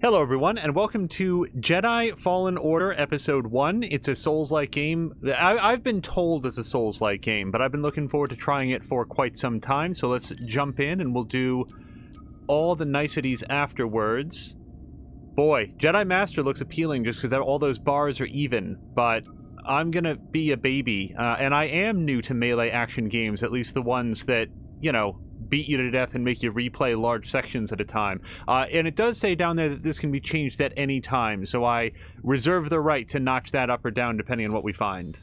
Hello everyone, and welcome to Jedi Fallen Order Episode 1. It's a Souls-like game. I've been told it's a Souls-like game, but I've been looking forward to trying it for quite some time, so let's jump in and we'll do all the niceties afterwards. Boy, Jedi Master looks appealing just because all those bars are even, but I'm gonna be a baby, and I am new to melee action games, at least the ones that, you know, beat you to death and make you replay large sections at a time. And it does say down there that this can be changed at any time, so I reserve the right to notch that up or down depending on what we find.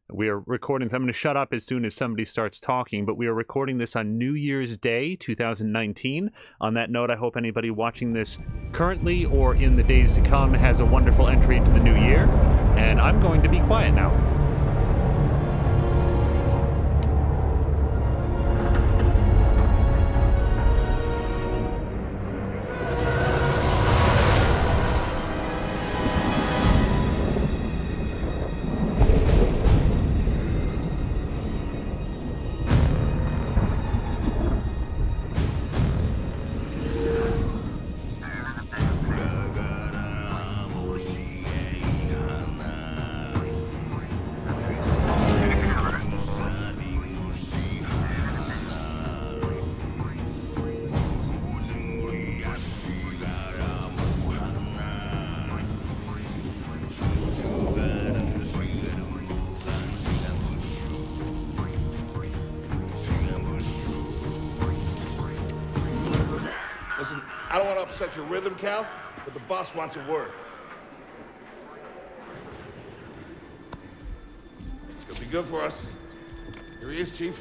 We are recording, I'm going to shut up as soon as somebody starts talking, but we are recording this on New Year's Day, 2019. On that note, I hope anybody watching this currently or in the days to come has a wonderful entry into the new year, and I'm going to be quiet now. Listen, I don't want to upset your rhythm, Cal, but the boss wants a word. It'll be good for us. Here he is, Chief.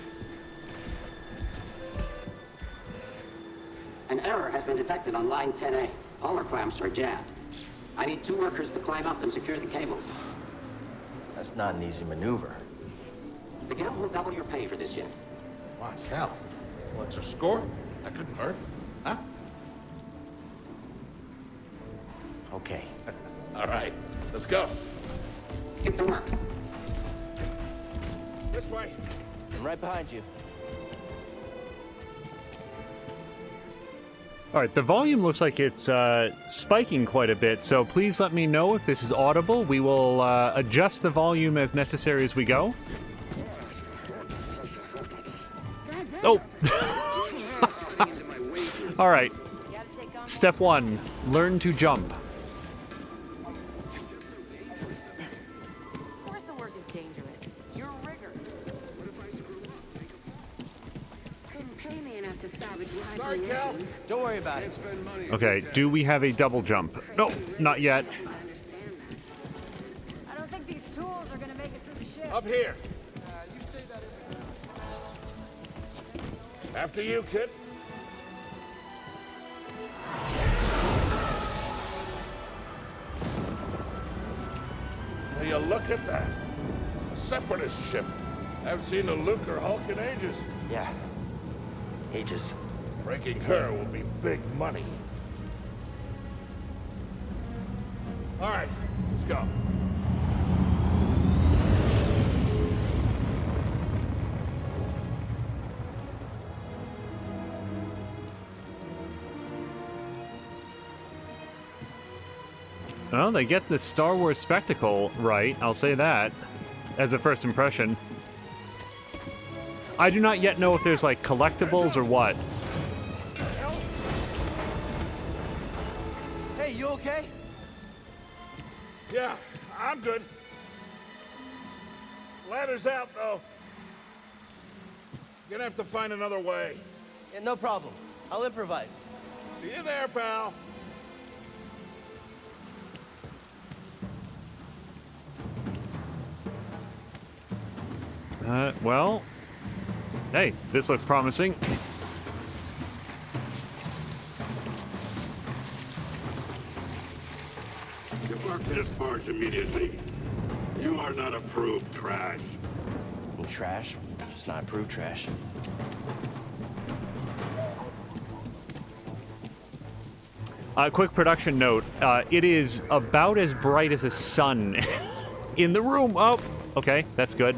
An error has been detected on line 10A. All our clamps are jammed. I need 2 workers to climb up and secure the cables. That's not an easy maneuver. The guild will double your pay for this shift. Watch out. What's our score? That couldn't hurt. Huh? Okay. All right, let's go. Get to work. This way. I'm right behind you. Alright, the volume looks like it's spiking quite a bit, so please let me know if this is audible. We will adjust the volume as necessary as we go. Oh! Alright. Step 1, learn to jump. Of course the work is dangerous. You're a rigger. Couldn't pay me enough to salvage Sorry, Cal. Don't worry about it. Okay, do we have a double jump? No, not yet. I don't think these tools are gonna make it through the ship. Up here. After you, kid. Will you look at that? A separatist ship. I haven't seen a Luke or Hulk in ages. Yeah. Ages. Breaking her will be big money. All right, let's go. Well, they get the Star Wars spectacle right, I'll say that, as a first impression. I do not yet know if there's, like, collectibles or what. Hey, you okay? Yeah, I'm good. Ladder's out, though. Gonna have to find another way. Yeah, no problem. I'll improvise. See you there, pal. Well, hey, this looks promising. Depart this barge immediately. You are not approved trash. And trash, just not approved trash. Quick production note, it is about as bright as a sun in the room. Oh, okay, that's good.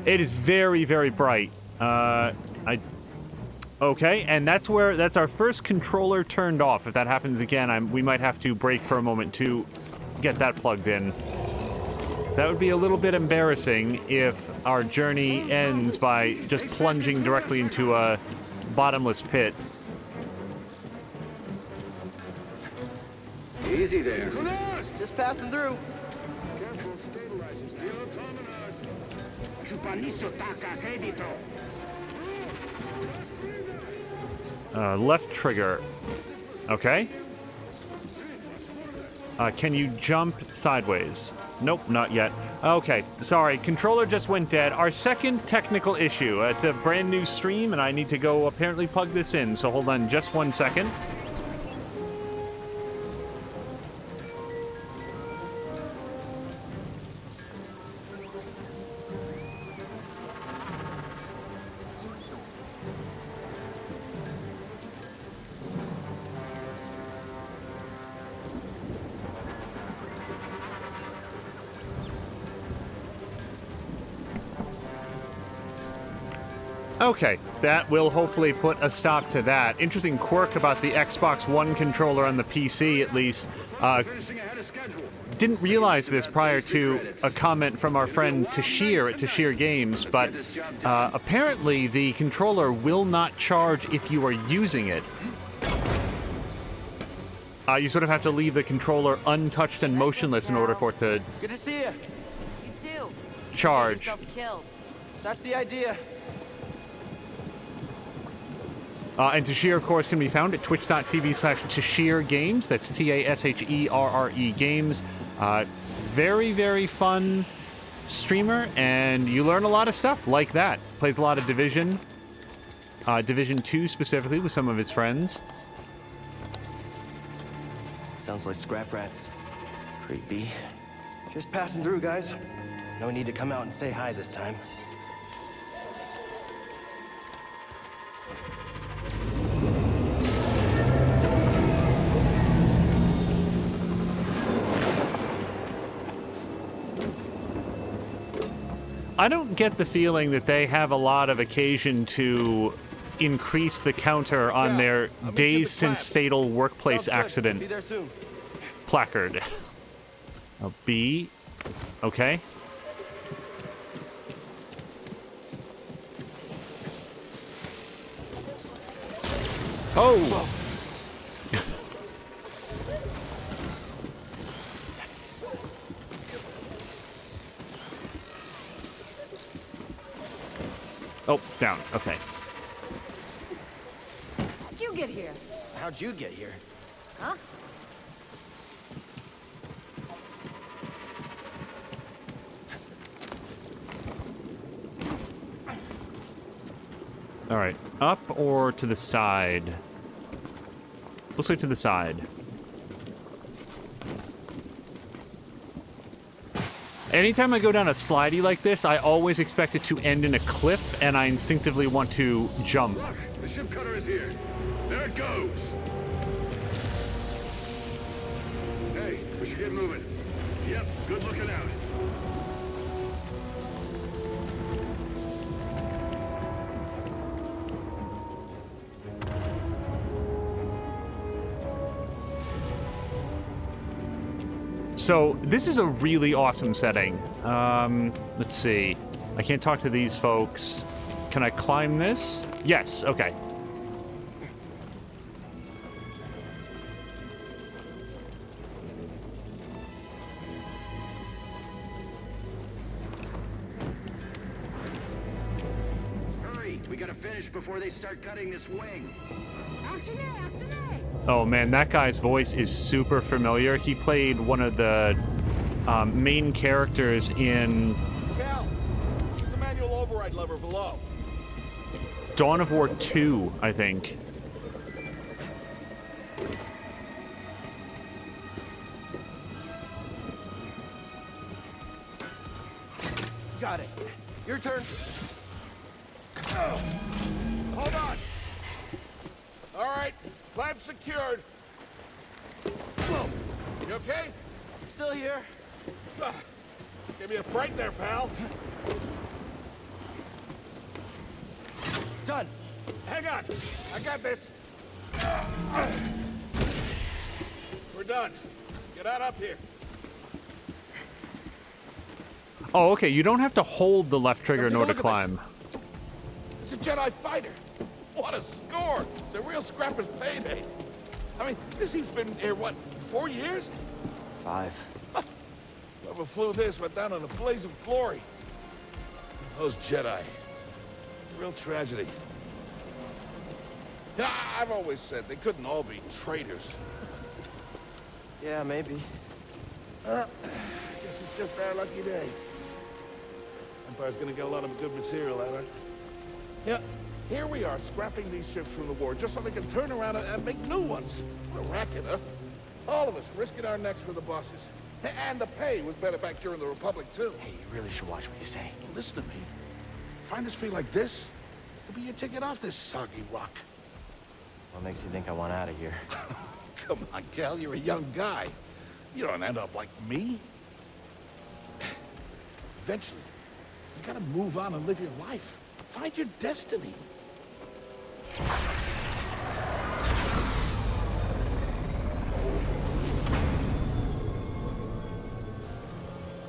It is very, very bright. Okay, and that's our first controller turned off. If that happens again, we might have to break for a moment to get that plugged in. So that would be a little bit embarrassing if our journey ends by just plunging directly into a bottomless pit. Easy there. Just passing through. Left trigger. Okay. Can you jump sideways? Nope, not yet. Okay, sorry, controller just went dead. Our second technical issue. It's a brand new stream, and I need to go apparently plug this in, so hold on just 1 second. Okay, that will hopefully put a stop to that. Interesting quirk about the Xbox One controller on the PC, at least. Didn't realize this prior to a comment from our friend Tashir at Tashir Games, but apparently the controller will not charge if you are using it. You sort of have to leave the controller untouched and motionless in order for it to Good to see you. You too. charge. Get yourself killed. That's the idea. And Tashir, of course, can be found at twitch.tv/Tashir Games. That's Tasherre Games. Very, very fun streamer, and you learn a lot of stuff like that. Plays a lot of Division. Division 2 specifically with some of his friends. Sounds like scrap rats. Creepy. Just passing through, guys. No need to come out and say hi this time. I don't get the feeling that they have a lot of occasion to increase the counter on their days since fatal workplace accident Be there soon. placard. A B. Okay. Oh! Oh, down. Okay. How'd you get here? How'd you get here? Huh? All right. Up or to the side? Looks like to the side. Anytime I go down a slidey like this, I always expect it to end in a cliff, and I instinctively want to jump. Look, the ship cutter is here. There it goes. Hey, we should get moving. Yep, good looking out. So this is a really awesome setting. Let's see. I can't talk to these folks. Can I climb this? Yes, okay. Hurry, we gotta finish before they start cutting this wing. Oh man, that guy's voice is super familiar. He played one of the main characters in Cal, use the manual override lever below. Dawn of War 2, I think. Got it. Your turn. Hold on. All right, clamp secured. Whoa. You okay? Still here. Give me a fright there, pal. done. Hang on. I got this. We're done. Get out up here. Oh, okay. You don't have to hold the left trigger in Come order take to a look at climb. It's a Jedi fighter. What a score. It's a real scrapper's payday. I mean, this he's been here, what, 4 years? 5. Whoever flew this went down in a blaze of glory. Those Jedi. Real tragedy. Yeah, I've always said they couldn't all be traitors. Yeah, maybe. Guess it's just our lucky day. Empire's gonna get a lot of good material out of it. Yeah, here we are, scrapping these ships from the war, just so they can turn around and make new ones. What a racket, huh? All of us risking our necks for the bosses. And the pay was better back during the Republic, too. Hey, you really should watch what you say. Listen to me. Find us free like this, it'll be your ticket off this soggy rock. What makes you think I want out of here? Come on, Cal, you're a young guy. You don't end up like me. Eventually, you gotta move on and live your life. Find your destiny.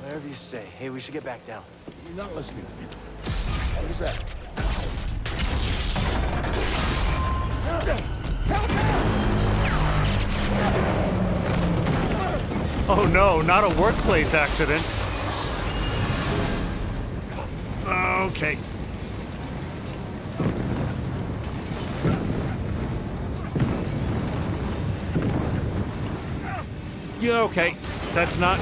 Whatever you say. Hey, we should get back down. You're not listening to me. What was that? Oh no, not a workplace accident. Okay. Yeah, okay. That's not...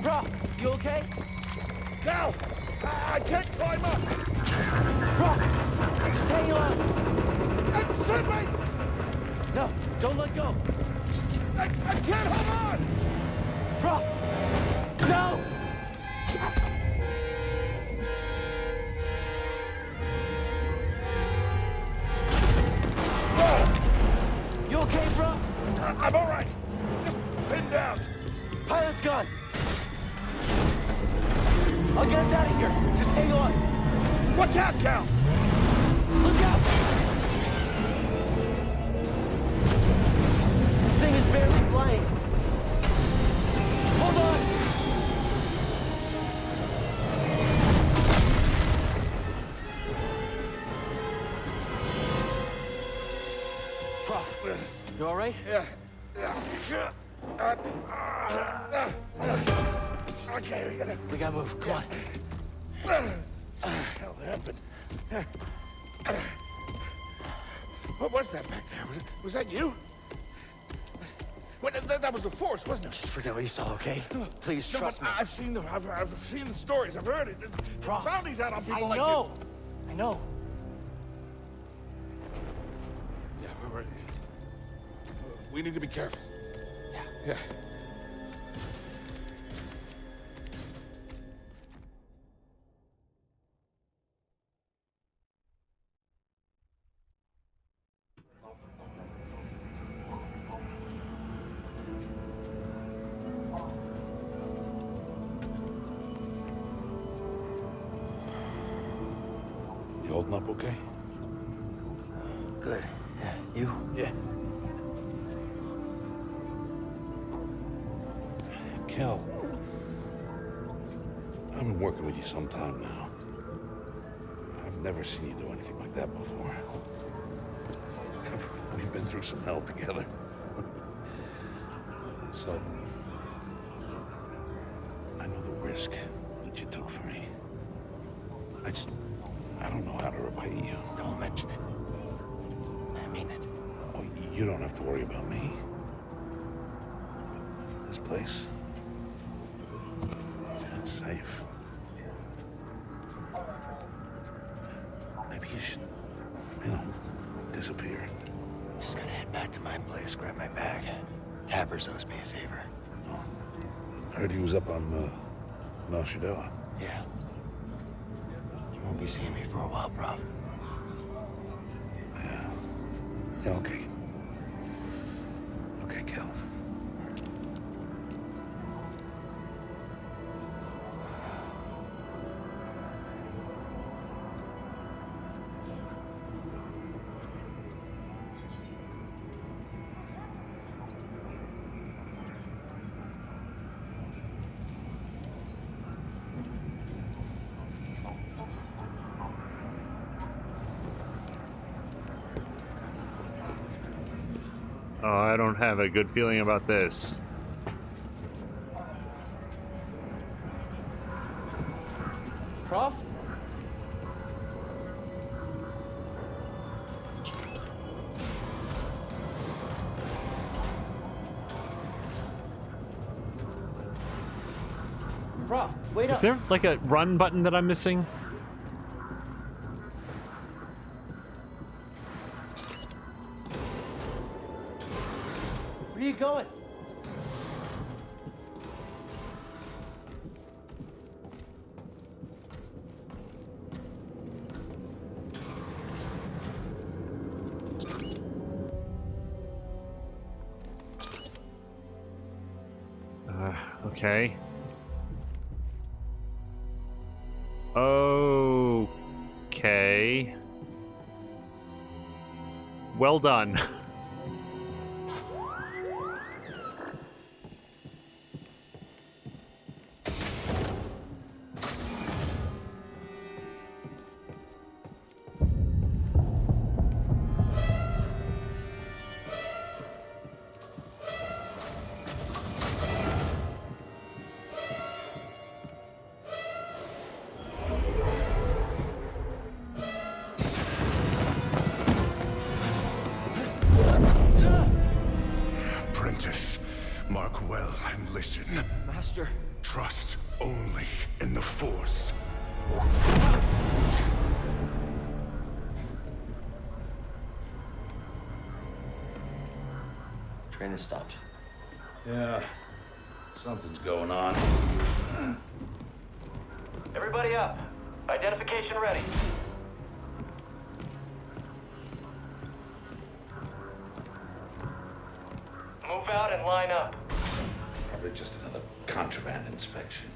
Bro, you okay? Cal! I can't climb up! Bro, just hang on. Send me! No, don't let go. I can't hold on! Bro, no! You okay, bro? I'm all right. Just pin down. Pilot's gone. I'll get us out of here. Just hang on. Watch out, Cal! Look out! This thing is barely flying. Hold on! You all right? Yeah. Okay, We gotta move. Come on. What the hell happened? What was that back there? Was that you? Well, that was the Force, wasn't it? Just forget what you saw, okay? Please trust me. I've seen the stories. I've heard it. There's bounties out on people like you. I know. Yeah, we're we need to be careful. Yeah. You holding up okay? Good. Yeah, you? Yeah. Kel, I've been working with you some time now. I've never seen you do anything like that before. We've been through some hell together. So, I know the risk that you took for me. I don't know how to repay you. Don't mention it. I mean it. Oh, you don't have to worry about me. This place, it's not safe. Maybe you should, disappear. Just gotta head back to my place, grab my bag. Tappers owes me a favor. Oh, I heard he was up on Mount Shidoa. Yeah. You won't be seeing me for a while, Prof. Yeah, okay. Okay, Kel. Oh, I don't have a good feeling about this. Prof? Prof, wait up. Is there like a run button that I'm missing? Where are you going? Okay. Okay. Well done. Apprentice, mark well and listen. Master. Trust only in the Force. Train has stopped. Yeah, something's going on. Everybody up. Identification ready. Move out and line up. Probably just another contraband inspection.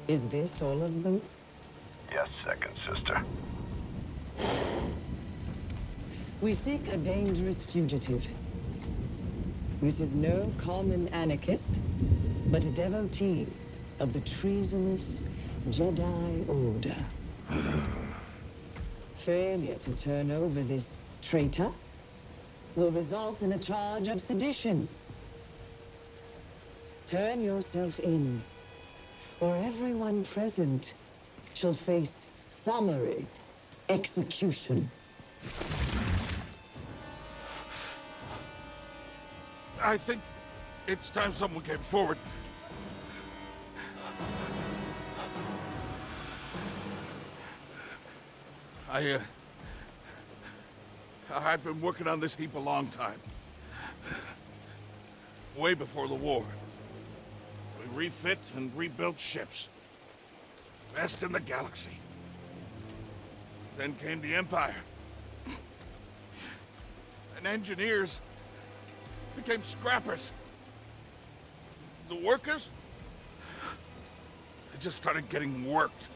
Is this all of them? Yes, second sister. We seek a dangerous fugitive. This is no common anarchist, but a devotee of the treasonous Jedi Order. Failure to turn over this traitor will result in a charge of sedition. Turn yourself in, or everyone present shall face summary execution. I think it's time someone came forward. I've been working on this heap a long time. Way before the war. We refit and rebuilt ships. Best in the galaxy. Then came the Empire. And engineers became scrappers. The workers, they just started getting worked.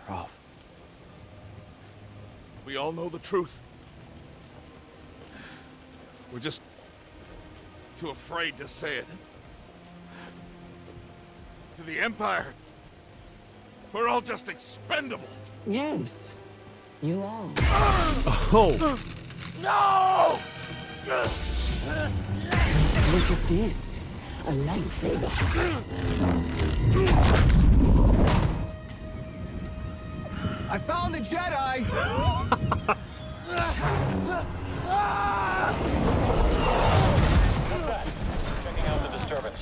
Prof. We all know the truth. We're just too afraid to say it. To the Empire, we're all just expendable. Yes, you are. Oh! No! Look at this, a lightsaber. I found the Jedi! Checking out the disturbance.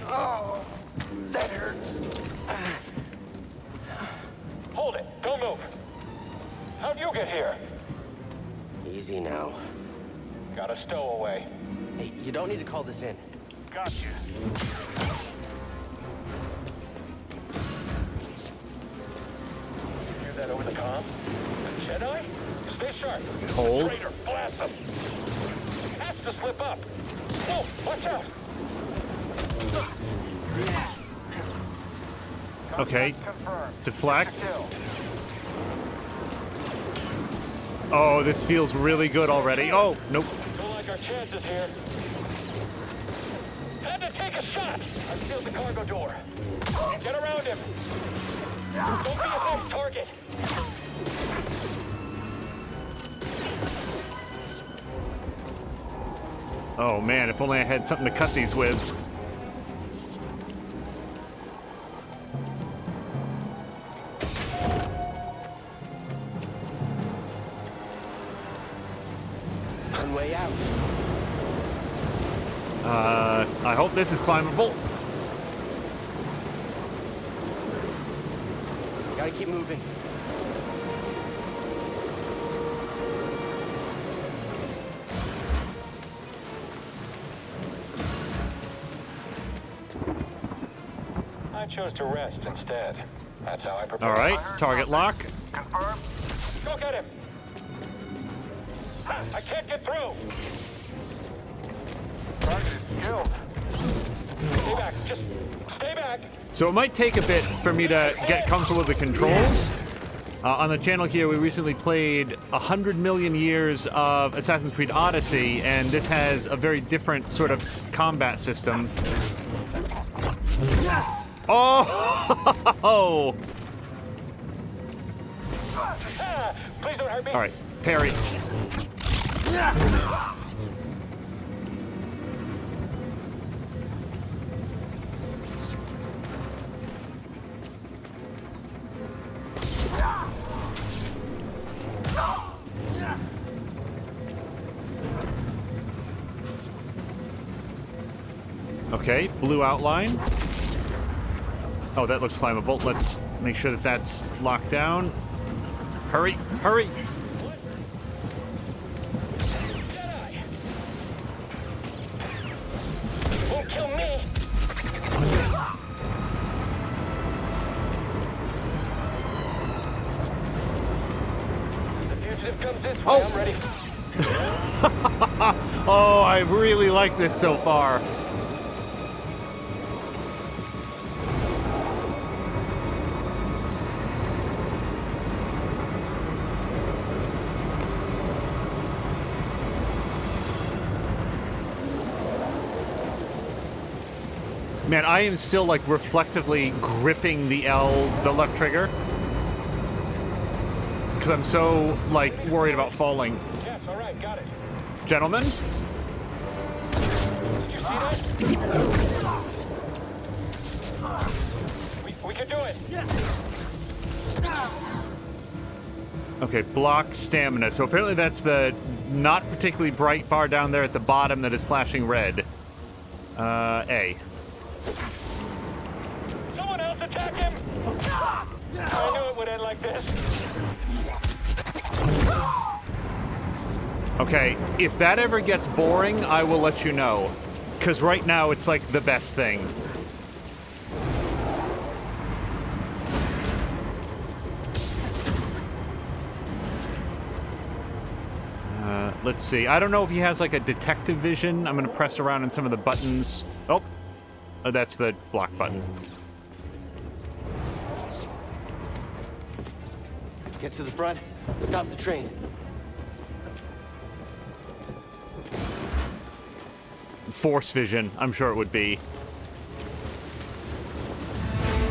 Oh, that hurts. Hold it. Don't move. How'd you get here? Easy now. Got not a stowaway. Hey, you don't need to call this in. Gotcha. Hear that over the comm? A Jedi? Stay sharp. Hold. Traitor, blast them. Has to slip up. Whoa, watch out. Okay. Confirmed. Deflect. Oh, this feels really good already. Oh, nope. Don't like our chances here. Had to take a shot. I sealed the cargo door. Get around him. Don't be a next target. Oh man, if only I had something to cut these with. One way out. I hope this is climbable. Gotta keep moving. I chose to rest instead. That's how I prepare. All right, target lock. Confirmed. Go get him. I can't get through. Target is killed. Stay back. Just stay back. So it might take a bit for me to get comfortable with the controls. On the channel here, we recently played 100 million years of Assassin's Creed Odyssey, and this has a very different sort of combat system. Oh! Please don't hurt me. All right, parry. Okay, blue outline. Oh, that looks climbable. Let's make sure that that's locked down. Hurry, hurry! Jedi. Won't kill me. The fugitive comes this way. I'm ready. Oh, I really like this so far. Man, I am still like reflexively gripping the left trigger. Because I'm so like worried about falling. Yes, all right, got it. Gentlemen? Did you see that? We can do it. Okay, block stamina. So apparently that's the not particularly bright bar down there at the bottom that is flashing red. A. Someone else attack him! I knew it would end like this. Okay, if that ever gets boring, I will let you know. Because right now, it's like the best thing. Let's see. I don't know if he has like a detective vision. I'm going to press around on some of the buttons. Oh, that's the block button. Get to the front. Stop the train. Force vision, I'm sure it would be.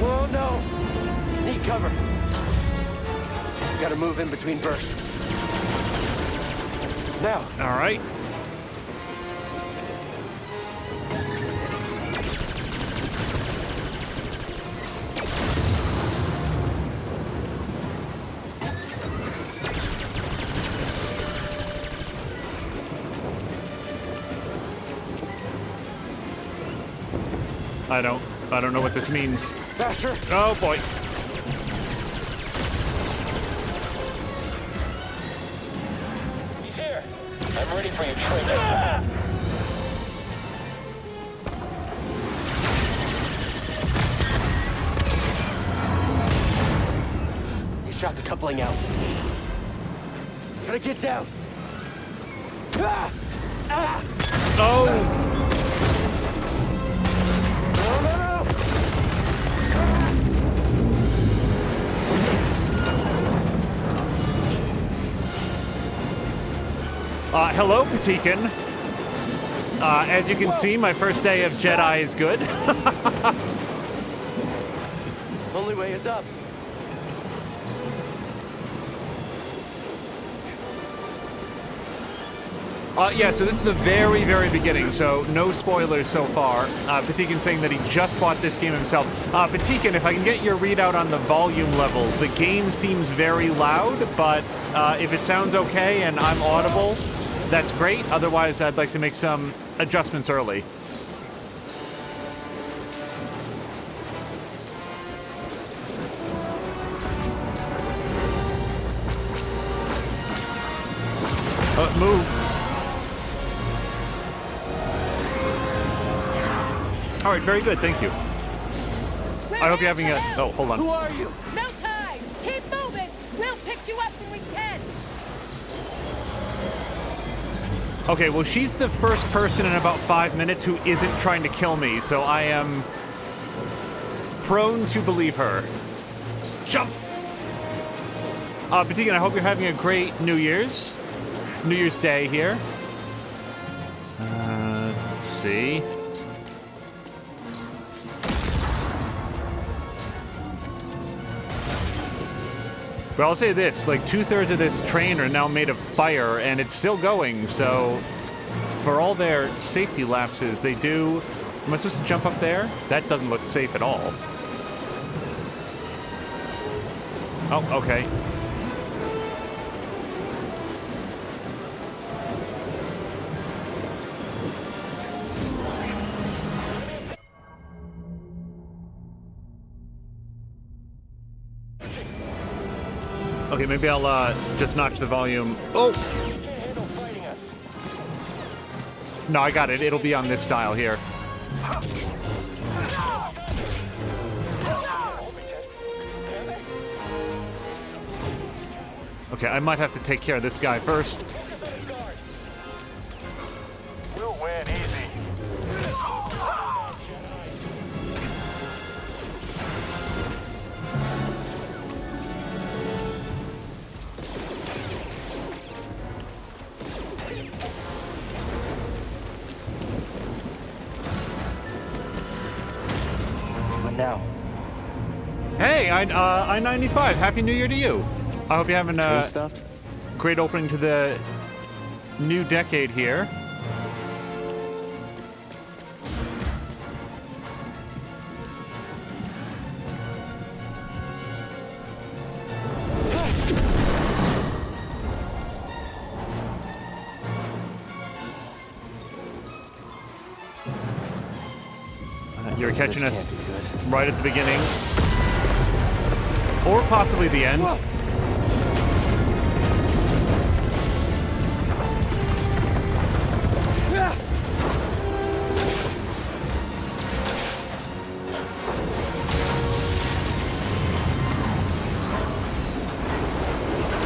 Whoa, no! Need cover. Gotta move in between bursts. Now. All right. I don't know what this means. Faster. Oh boy. He's here. I'm ready for you, traitor. shot the coupling out. Gotta get down. Ah! Ah! Oh! No, no, no! Hello, Patikin. As you can see, my first day of Jedi is good. Only way is up. Yeah, so this is the very, very beginning, so no spoilers so far. Patikin saying that he just bought this game himself. Patikin, if I can get your readout on the volume levels, the game seems very loud, but if it sounds okay and I'm audible, that's great. Otherwise, I'd like to make some adjustments early. Move. All right, very good, thank you. I hope you're having a... Oh, hold on. Who are you? No time! Keep moving! We'll pick you up when we can! Okay, well, she's the first person in about 5 minutes who isn't trying to kill me, so I am prone to believe her. Jump! Patikin, I hope you're having a great New Year's Day here. Let's see. But I'll say this, like 2/3 of this train are now made of fire and it's still going, so for all their safety lapses, they do... Am I supposed to jump up there? That doesn't look safe at all. Oh, okay. Okay, maybe I'll just notch the volume. Oh! No, I got it. It'll be on this dial here. Okay, I might have to take care of this guy first. We'll win easy. What now? Hey, I-95. Happy New Year to you. I hope you're having Train a stuff? great opening to the new decade here. You're catching us right at the beginning. Or possibly the end. Whoa.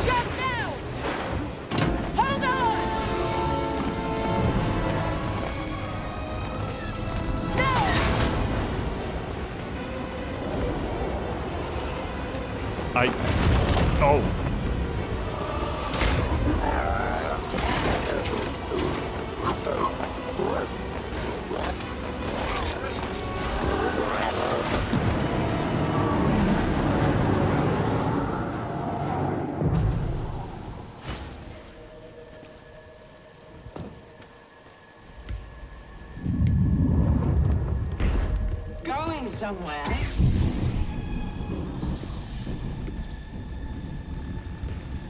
Jump now! Hold on! Oh. Going somewhere.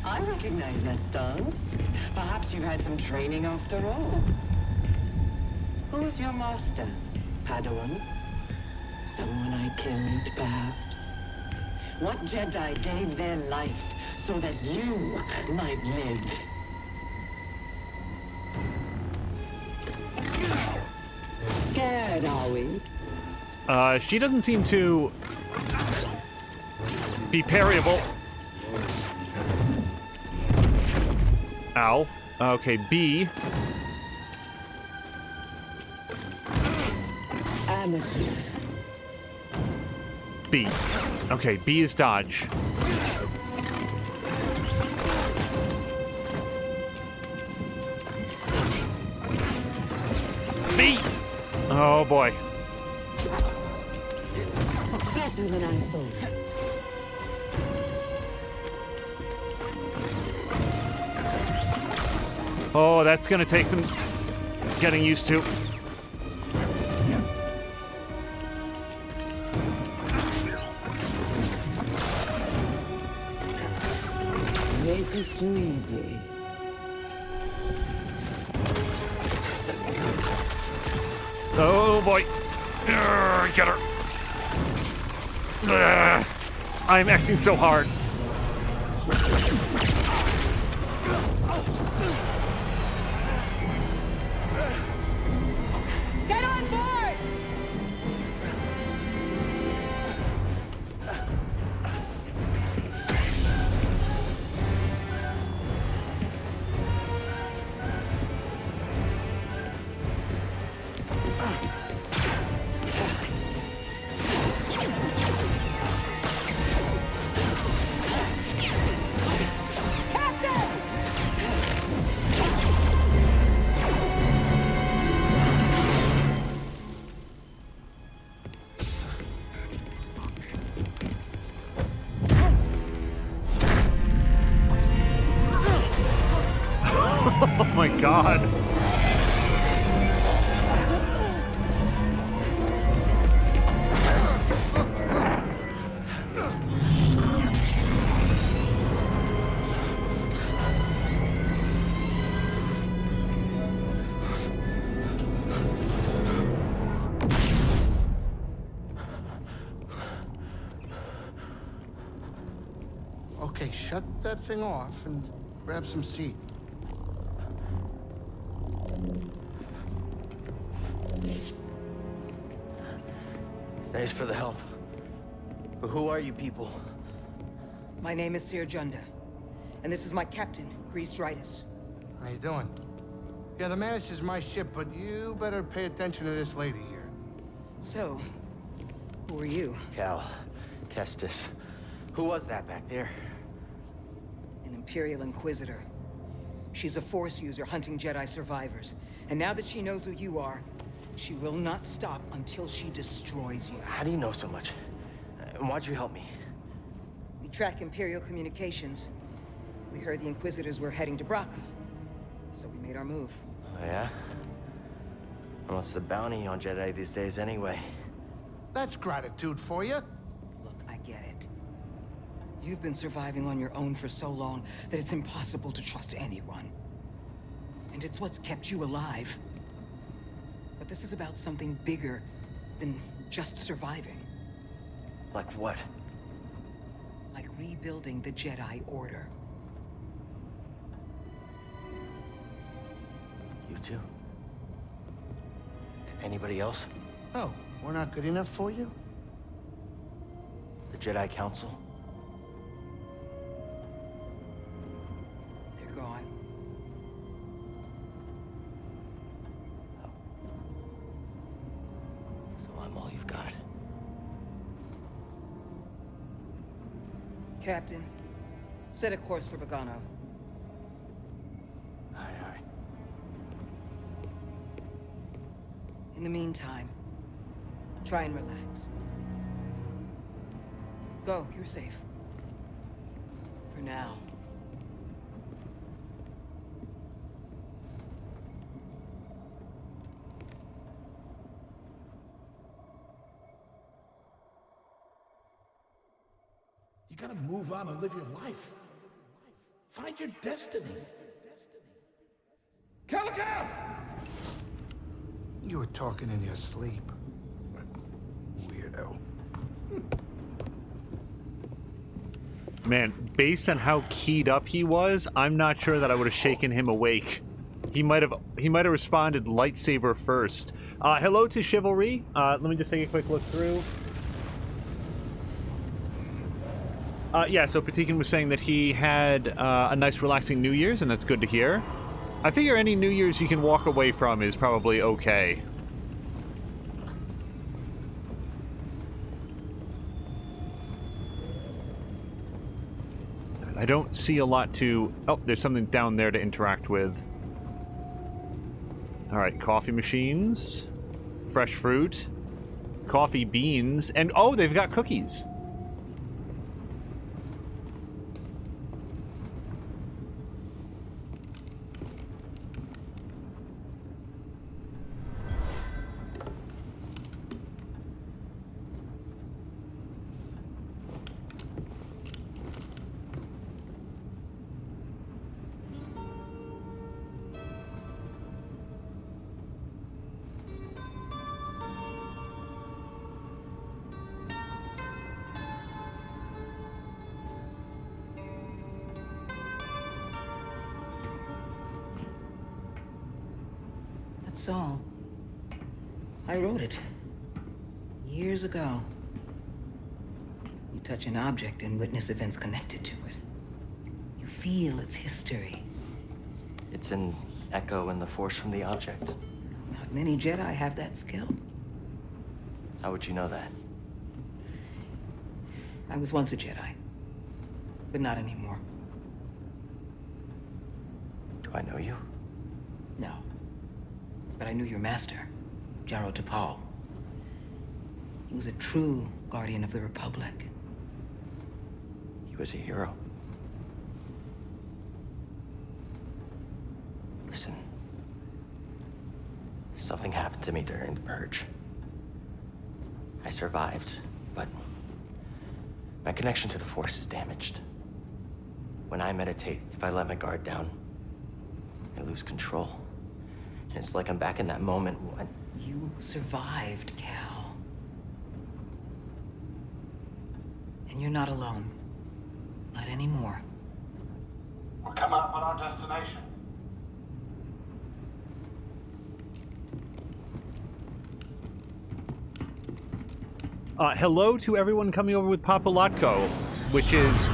I recognize that stance. Perhaps you've had some training after all. Who's your master, Padawan? Someone I killed, perhaps? What Jedi gave their life so that you might live? Scared, are we? She doesn't seem to be parryable. Ow. Okay, B. Amateur. B. Okay, B is dodge. B! Oh boy. Better than I thought. Oh, that's gonna take some getting used to. Make it too easy. Oh boy. Get her. I'm Xing so hard. Get on board! Oh my god. Okay, shut that thing off and grab some seat. Thanks for the help. But who are you people? My name is Sir Junda, and this is my captain, Grease Dritus. How you doing? Yeah, the Mantis is my ship, but you better pay attention to this lady here. So, who are you? Cal. Kestis. Who was that back there? An Imperial Inquisitor. She's a Force user hunting Jedi survivors. And now that she knows who you are, she will not stop until she destroys you. How do you know so much? And why'd you help me? We track Imperial communications. We heard the Inquisitors were heading to Braca, so we made our move. Oh, yeah? And what's the bounty on Jedi these days anyway? That's gratitude for you. Look, I get it. You've been surviving on your own for so long that it's impossible to trust anyone. And it's what's kept you alive. But this is about something bigger than just surviving. Like what? Like rebuilding the Jedi Order. You two? Anybody else? Oh, we're not good enough for you? The Jedi Council? They're gone. So I'm all you've got. Captain, set a course for Bogano. Aye, aye. In the meantime, try and relax. Go, you're safe. For now. You gotta move on and live your life. Find your destiny. Calico! You were talking in your sleep. Weirdo. Man, based on how keyed up he was, I'm not sure that I would have shaken him awake. He might have responded lightsaber first. Hello to Chivalry. Let me just take a quick look through. Yeah, so Patikin was saying that he had a nice relaxing New Year's, and that's good to hear. I figure any New Year's you can walk away from is probably okay. I don't see a lot to... Oh, there's something down there to interact with. Alright, coffee machines. Fresh fruit. Coffee beans. And, oh, they've got cookies. That's all. I wrote it. Years ago. You touch an object and witness events connected to it. You feel its history. It's an echo in the force from the object. Not many Jedi have that skill. How would you know that? I was once a Jedi, but not anymore. Do I know you? No. But I knew your master, Jaro Tapal. He was a true guardian of the Republic. He was a hero. Listen. Something happened to me during the Purge. I survived, but my connection to the Force is damaged. When I meditate, if I let my guard down, I lose control. And it's like I'm back in that moment when... You survived, Cal. And you're not alone. Not anymore. We're coming up on our destination. Hello to everyone coming over with Papa Latko, which is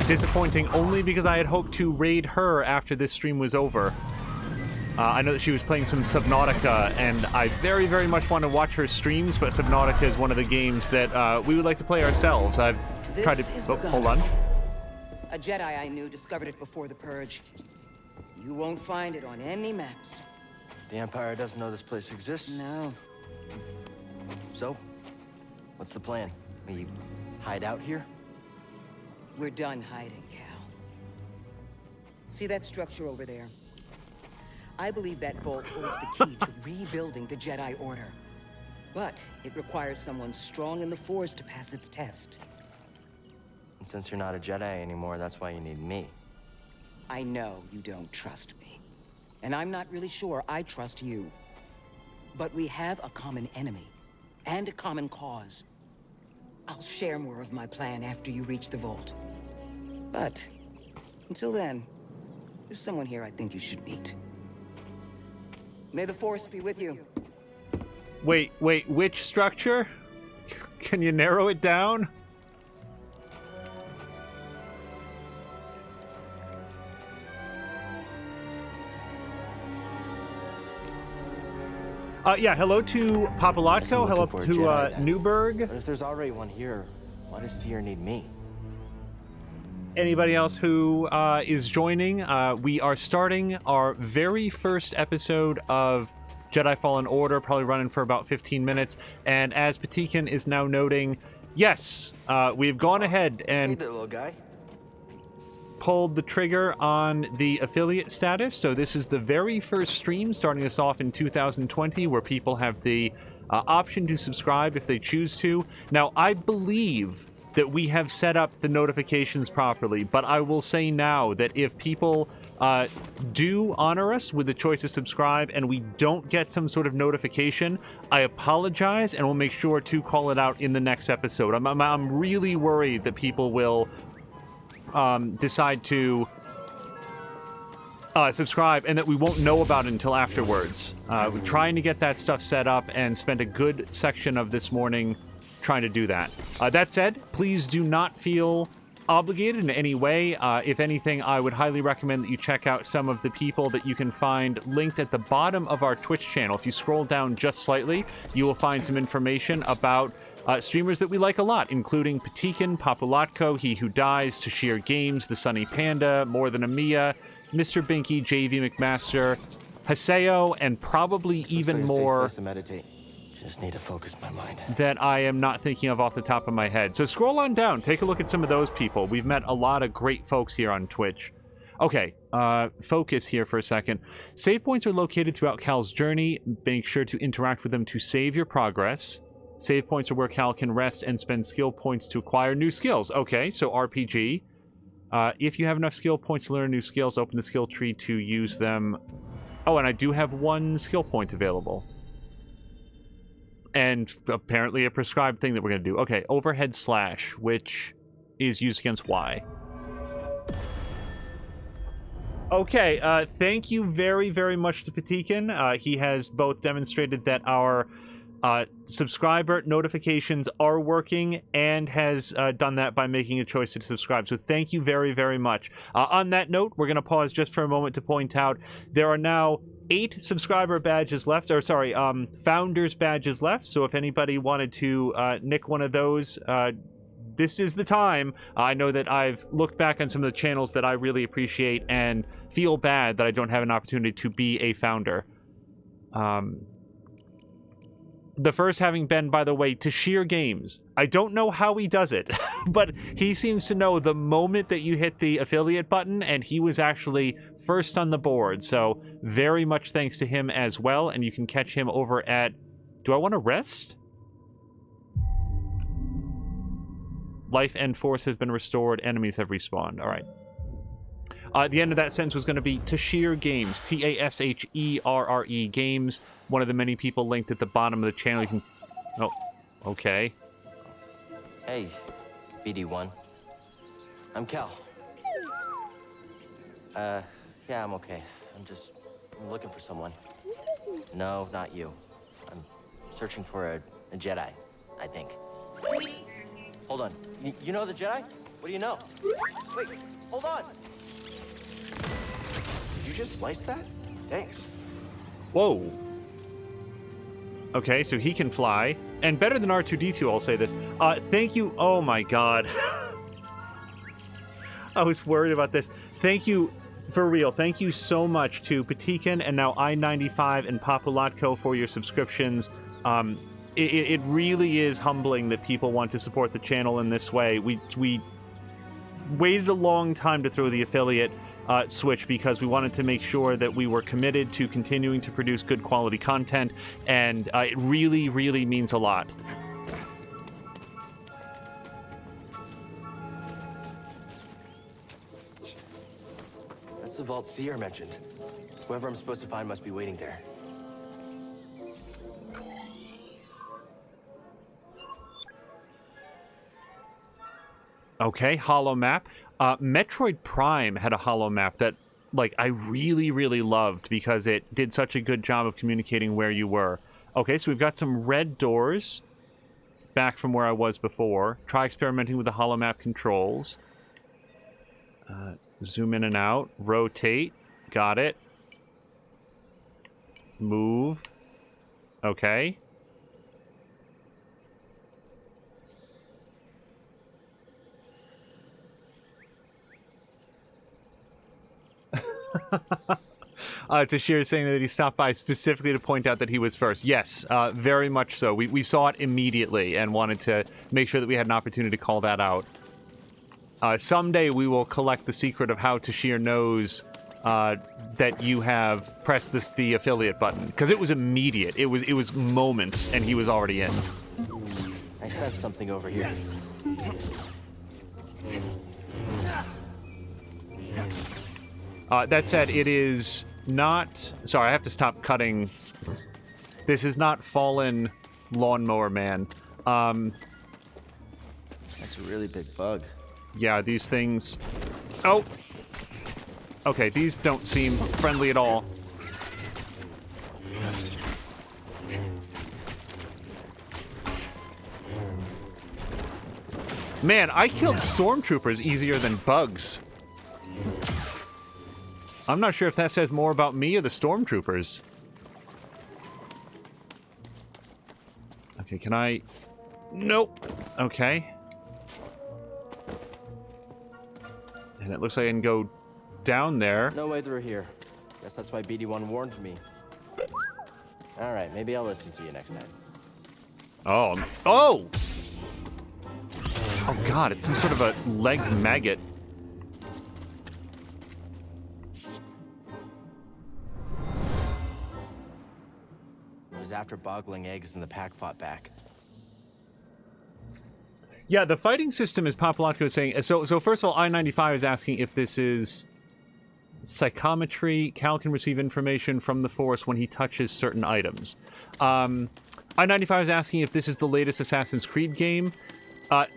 disappointing only because I had hoped to raid her after this stream was over. I know that she was playing some Subnautica, and I very, very much want to watch her streams, but Subnautica is one of the games that we would like to play ourselves. I've tried to... Oh, hold on. A Jedi I knew discovered it before the Purge. You won't find it on any maps. The Empire doesn't know this place exists? No. So, what's the plan? We hide out here? We're done hiding, Cal. See that structure over there? I believe that vault holds the key to rebuilding the Jedi Order. But it requires someone strong in the Force to pass its test. And since you're not a Jedi anymore, that's why you need me. I know you don't trust me. And I'm not really sure I trust you. But we have a common enemy. And a common cause. I'll share more of my plan after you reach the vault. But, until then, there's someone here I think you should meet. May the Force be with you. Wait, which structure? Can you narrow it down? Yeah, hello to Papalatko, hello to Newberg. But if there's already one here, why does Seer need me? Anybody else who is joining, we are starting our very first episode of Jedi Fallen Order, probably running for about 15 minutes. And as Patikin is now noting, yes, we've gone ahead and Hey there, little guy. pulled the trigger on the affiliate status. So this is the very first stream starting us off in 2020 where people have the option to subscribe if they choose to. Now, I believe that we have set up the notifications properly, but I will say now that if people do honor us with the choice to subscribe and we don't get some sort of notification, I apologize and we'll make sure to call it out in the next episode. I'm really worried that people will decide to subscribe and that we won't know about it until afterwards. We're trying to get that stuff set up and spent a good section of this morning trying to do that. That said, please do not feel obligated in any way. If anything, I would highly recommend that you check out some of the people that you can find linked at the bottom of our Twitch channel. If you scroll down just slightly, you will find some information about streamers that we like a lot, including Patikin, Papulatko, He Who Dies, Tashir Games, The Sunny Panda, More Than a Mia, Mr. Binky, JV McMaster, Haseo, and probably even more. Place to meditate. Just need to focus my mind. That I am not thinking of off the top of my head. So scroll on down, take a look at some of those people. We've met a lot of great folks here on Twitch. Okay, focus here for a second. Save points are located throughout Cal's journey. Make sure to interact with them to save your progress. Save points are where Cal can rest and spend skill points to acquire new skills. Okay, so RPG. If you have enough skill points to learn new skills, open the skill tree to use them. Oh, and I do have 1 skill point available. And apparently a prescribed thing that we're going to do. Okay, overhead slash, which is used against Y. Okay, thank you very, very much to Patikin. He has both demonstrated that our subscriber notifications are working and has done that by making a choice to subscribe. So thank you very, very much. On that note, we're going to pause just for a moment to point out there are now 8 subscriber badges left, or sorry, founders badges left. So if anybody wanted to nick one of those, this is the time. I know that I've looked back on some of the channels that I really appreciate and feel bad that I don't have an opportunity to be a founder. The first having been, by the way, Tashir Games. I don't know how he does it, but he seems to know the moment that you hit the affiliate button, and he was actually first on the board. So very much thanks to him as well, and you can catch him over at... Do I want to rest? Life and force has been restored. Enemies have respawned. All right. The end of that sentence was going to be Tashir Games. Tasherre Games. One of the many people linked at the bottom of the channel. You can... Oh, okay. Hey, BD1. I'm Cal. Yeah, I'm okay. I'm looking for someone. No, not you. I'm searching for a Jedi, I think. Hold on. You know the Jedi? What do you know? Wait, hold on. Did you just slice that? Thanks. Whoa. Okay, so he can fly. And better than R2-D2, I'll say this. Thank you. Oh my god. I was worried about this. Thank you, for real. Thank you so much to Patikin and now I-95 and Papulatko for your subscriptions. It really is humbling that people want to support the channel in this way. We waited a long time to throw the affiliate switch because we wanted to make sure that we were committed to continuing to produce good quality content, and it really, really means a lot. That's the vault Seer mentioned. Whoever I'm supposed to find must be waiting there. Okay, holo map. Metroid Prime had a holo map that, like, I really, really loved because it did such a good job of communicating where you were. Okay, so we've got some red doors back from where I was before. Try experimenting with the holo map controls. Zoom in and out. Rotate. Got it. Move. Okay. Tashir is saying that he stopped by specifically to point out that he was first. Yes, very much so. We saw it immediately and wanted to make sure that we had an opportunity to call that out. Someday we will collect the secret of how Tashir knows that you have pressed the affiliate button, because it was immediate. It was moments, and he was already in. I sense something over here. That said, it is not... Sorry, I have to stop cutting. This is not Fallen Lawnmower Man. That's a really big bug. Yeah, these things... Oh! Okay, these don't seem friendly at all. Man, I killed stormtroopers easier than bugs. I'm not sure if that says more about me or the stormtroopers. Okay, can I... Nope. Okay. And it looks like I can go down there. No way through here. Guess that's why BD1 warned me. All right, maybe I'll listen to you next time. Oh. Oh! Oh god, it's some sort of a legged maggot. It was after boggling eggs and the pack fought back. Yeah, the fighting system is Papalotko saying... So first of all, I-95 is asking if this is psychometry. Cal can receive information from the Force when he touches certain items. I-95 is asking if this is the latest Assassin's Creed game.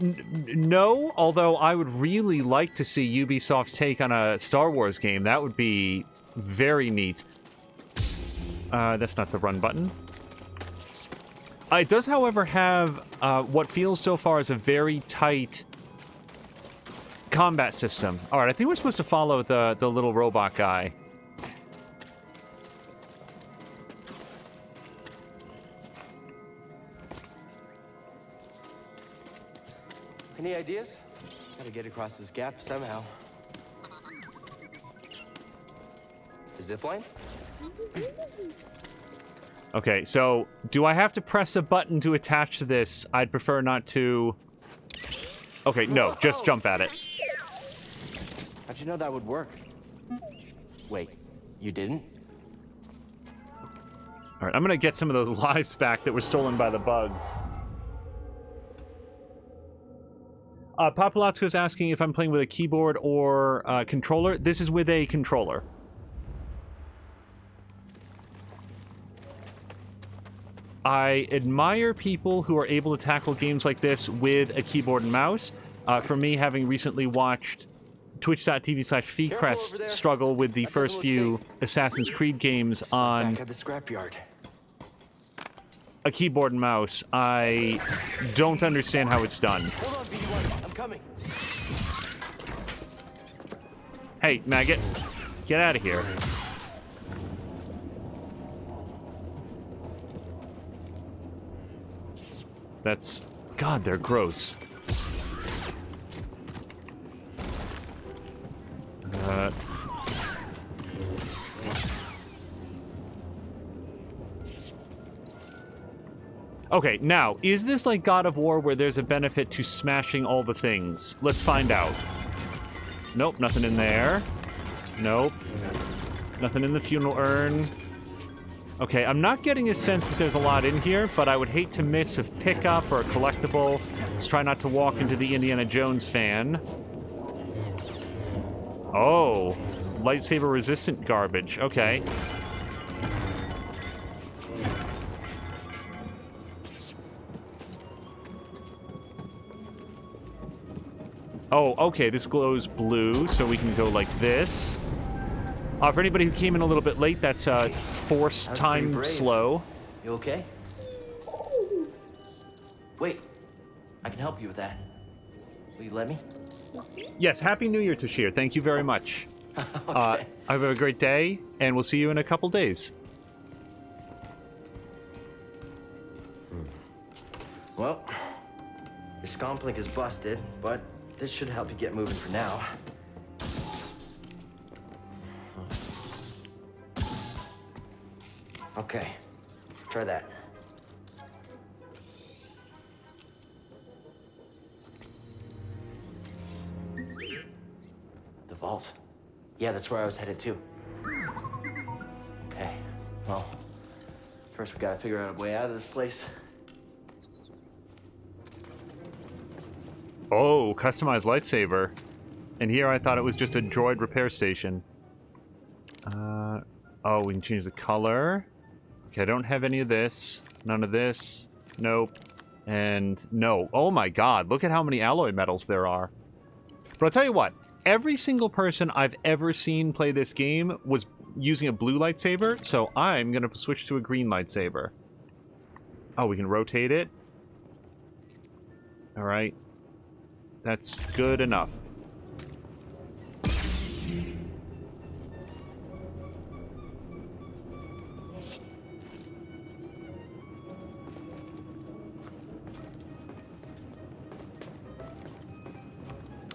No, although I would really like to see Ubisoft's take on a Star Wars game. That would be very neat. That's not the run button. It does, however, have what feels so far as a very tight combat system. Alright, I think we're supposed to follow the little robot guy. Any ideas? Gotta get across this gap somehow. A zip line? Okay, so do I have to press a button to attach to this? I'd prefer not to... Okay, no, just jump at it. How'd you know that would work? Wait, you didn't? Alright, I'm gonna get some of those lives back that were stolen by the bugs. Papalotko's asking if I'm playing with a keyboard or controller. This is with a controller. I admire people who are able to tackle games like this with a keyboard and mouse. For me, having recently watched twitch.tv/Feecrest struggle with the first few Assassin's Creed games on back at the scrapyard. A keyboard and mouse, I don't understand how it's done. Hold on, BD1, I'm coming. Hey, maggot, get out of here. That's... God, they're gross. Okay, now, is this like God of War where there's a benefit to smashing all the things? Let's find out. Nope, nothing in there. Nope. Nothing in the funeral urn. Okay, I'm not getting a sense that there's a lot in here, but I would hate to miss a pickup or a collectible. Let's try not to walk into the Indiana Jones fan. Oh, lightsaber resistant garbage. Okay. Oh, okay, this glows blue, so we can go like this. For anybody who came in a little bit late, that's Force time slow. You okay? Wait, I can help you with that. Will you let me? Yes, Happy New Year, Toshir. Thank you very much. Okay. Have a great day, and we'll see you in a couple days. Well, your scomplink is busted, but this should help you get moving for now. Okay, try that. The vault. Yeah, that's where I was headed to. Okay, well, first we gotta figure out a way out of this place. Oh, customized lightsaber. And here I thought it was just a droid repair station. Oh, we can change the color. Okay, I don't have any of this. None of this. Nope. And no. Oh my god, look at how many alloy metals there are. But I'll tell you what, every single person I've ever seen play this game was using a blue lightsaber, so I'm gonna switch to a green lightsaber. Oh, we can rotate it. Alright. That's good enough.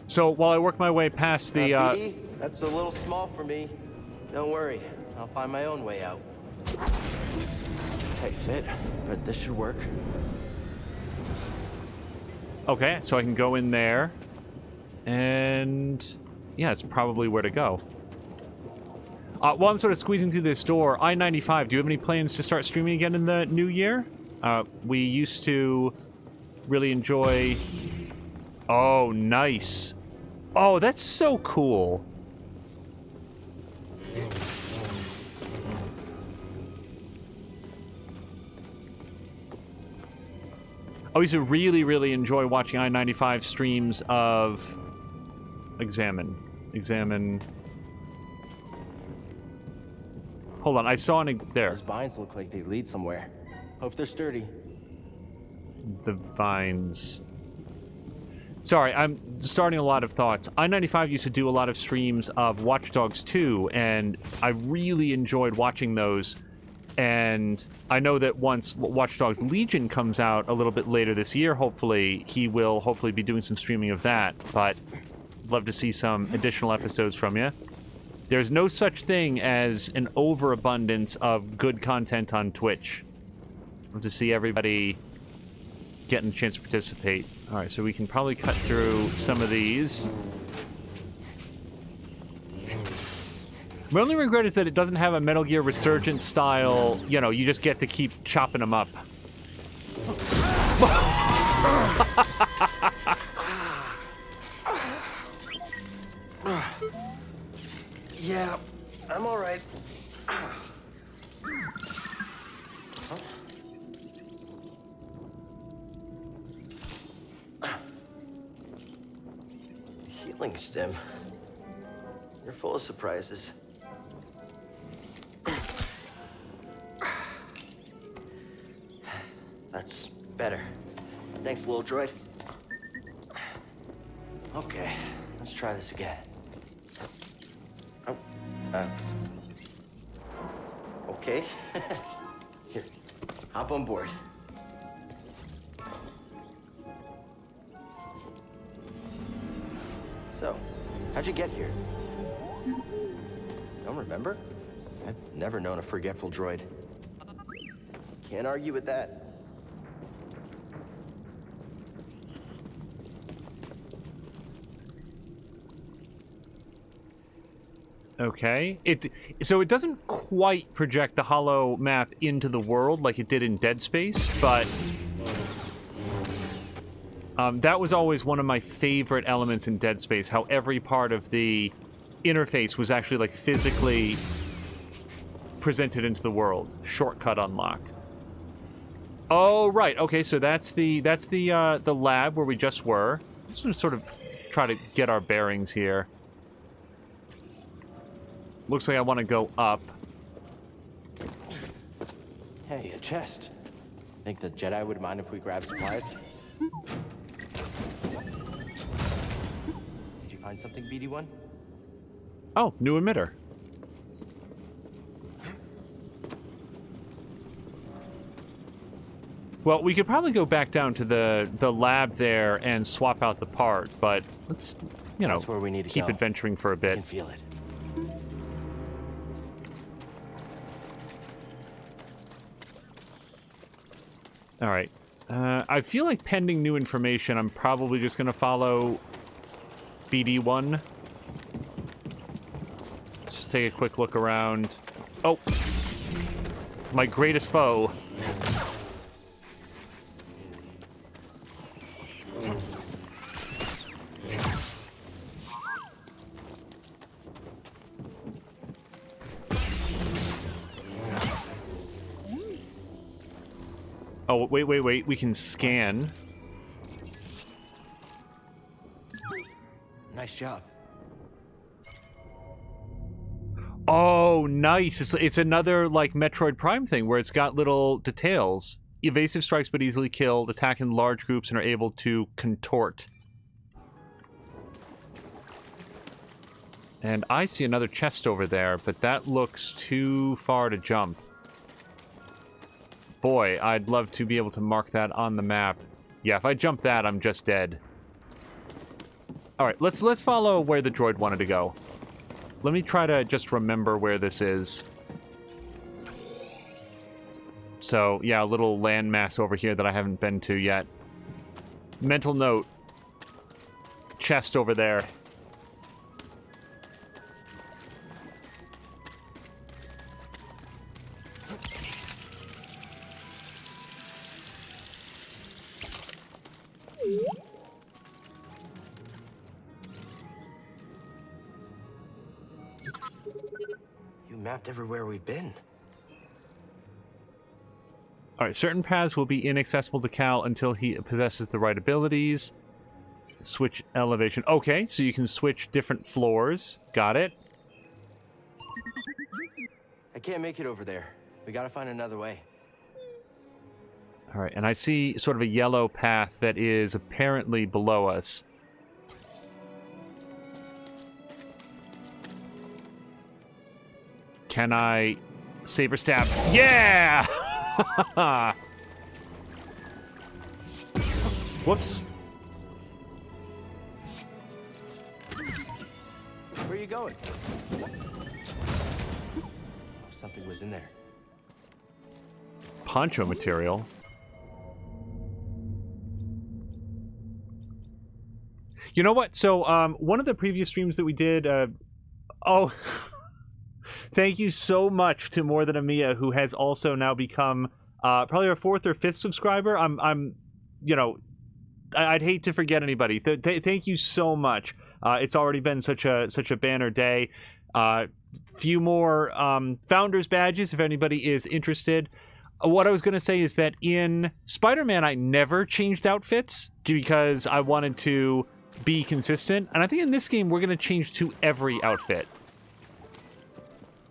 So while I work my way past the BD, that's a little small for me. Don't worry, I'll find my own way out. Tight fit, but this should work. Okay, so I can go in there. And yeah, it's probably where to go. While I'm sort of squeezing through this door, I-95, do you have any plans to start streaming again in the new year? We used to really enjoy... Oh, nice. Oh, that's so cool. I used to really, really enjoy watching I-95 streams of... Examine. Hold on, I saw an... There. Those vines look like they lead somewhere. Hope they're sturdy. The vines... Sorry, I'm starting a lot of thoughts. I-95 used to do a lot of streams of Watch Dogs 2, and I really enjoyed watching those. And I know that once Watch Dogs Legion comes out a little bit later this year, hopefully, he will hopefully be doing some streaming of that. But love to see some additional episodes from you. There's no such thing as an overabundance of good content on Twitch. Love to see everybody getting a chance to participate. Alright, so we can probably cut through some of these. My only regret is that it doesn't have a Metal Gear Resurgence style, you know, you just get to keep chopping them up. Yeah, I'm all right. Healing stim. You're full of surprises. That's better. Thanks, little droid. Okay, let's try this again. Oh, okay. Here, hop on board. So, how'd you get here? Don't remember? I've never known a forgetful droid. Can't argue with that. Okay. So it doesn't quite project the hollow map into the world like it did in Dead Space, but that was always one of my favorite elements in Dead Space, how every part of the interface was actually like physically presented into the world. Shortcut unlocked. Oh, right. Okay, so that's the lab where we just were. Just gonna sort of try to get our bearings here. Looks like I want to go up. Hey, a chest. Think the Jedi would mind if we grab supplies? Did you find something, BD1? Oh, new emitter. Well, we could probably go back down to the lab there and swap out the part, but let's, you know, that's where we need to keep go. adventuring for a bit. I can feel it. All right. I feel like pending new information, I'm probably just going to follow BD1. Just take a quick look around. Oh! My greatest foe. Oh, wait, we can scan. Nice job. Oh, nice. It's another, like, Metroid Prime thing, where it's got little details. Evasive strikes but easily killed, attack in large groups, and are able to contort. And I see another chest over there, but that looks too far to jump. Boy, I'd love to be able to mark that on the map. Yeah, if I jump that, I'm just dead. Alright, let's follow where the droid wanted to go. Let me try to just remember where this is. So, yeah, a little landmass over here that I haven't been to yet. Mental note. Chest over there. You mapped everywhere we've been. Alright, certain paths will be inaccessible to Cal until he possesses the right abilities. Switch elevation. Okay, so you can switch different floors. Got it. I can't make it over there. We gotta find another way. Alright, and I see sort of a yellow path that is apparently below us. Can I saber stab? Yeah! Whoops. Where are you going? Something was in there. Poncho material. You know what? So, one of the previous streams that we did, oh, thank you so much to More Than a Mia, who has also now become, probably our 4th or 5th subscriber. You know, I'd hate to forget anybody. Thank you so much. It's already been such a banner day. Few more, founders badges if anybody is interested. What I was going to say is that in Spider-Man, I never changed outfits because I wanted to be consistent. And I think in this game, we're going to change to every outfit.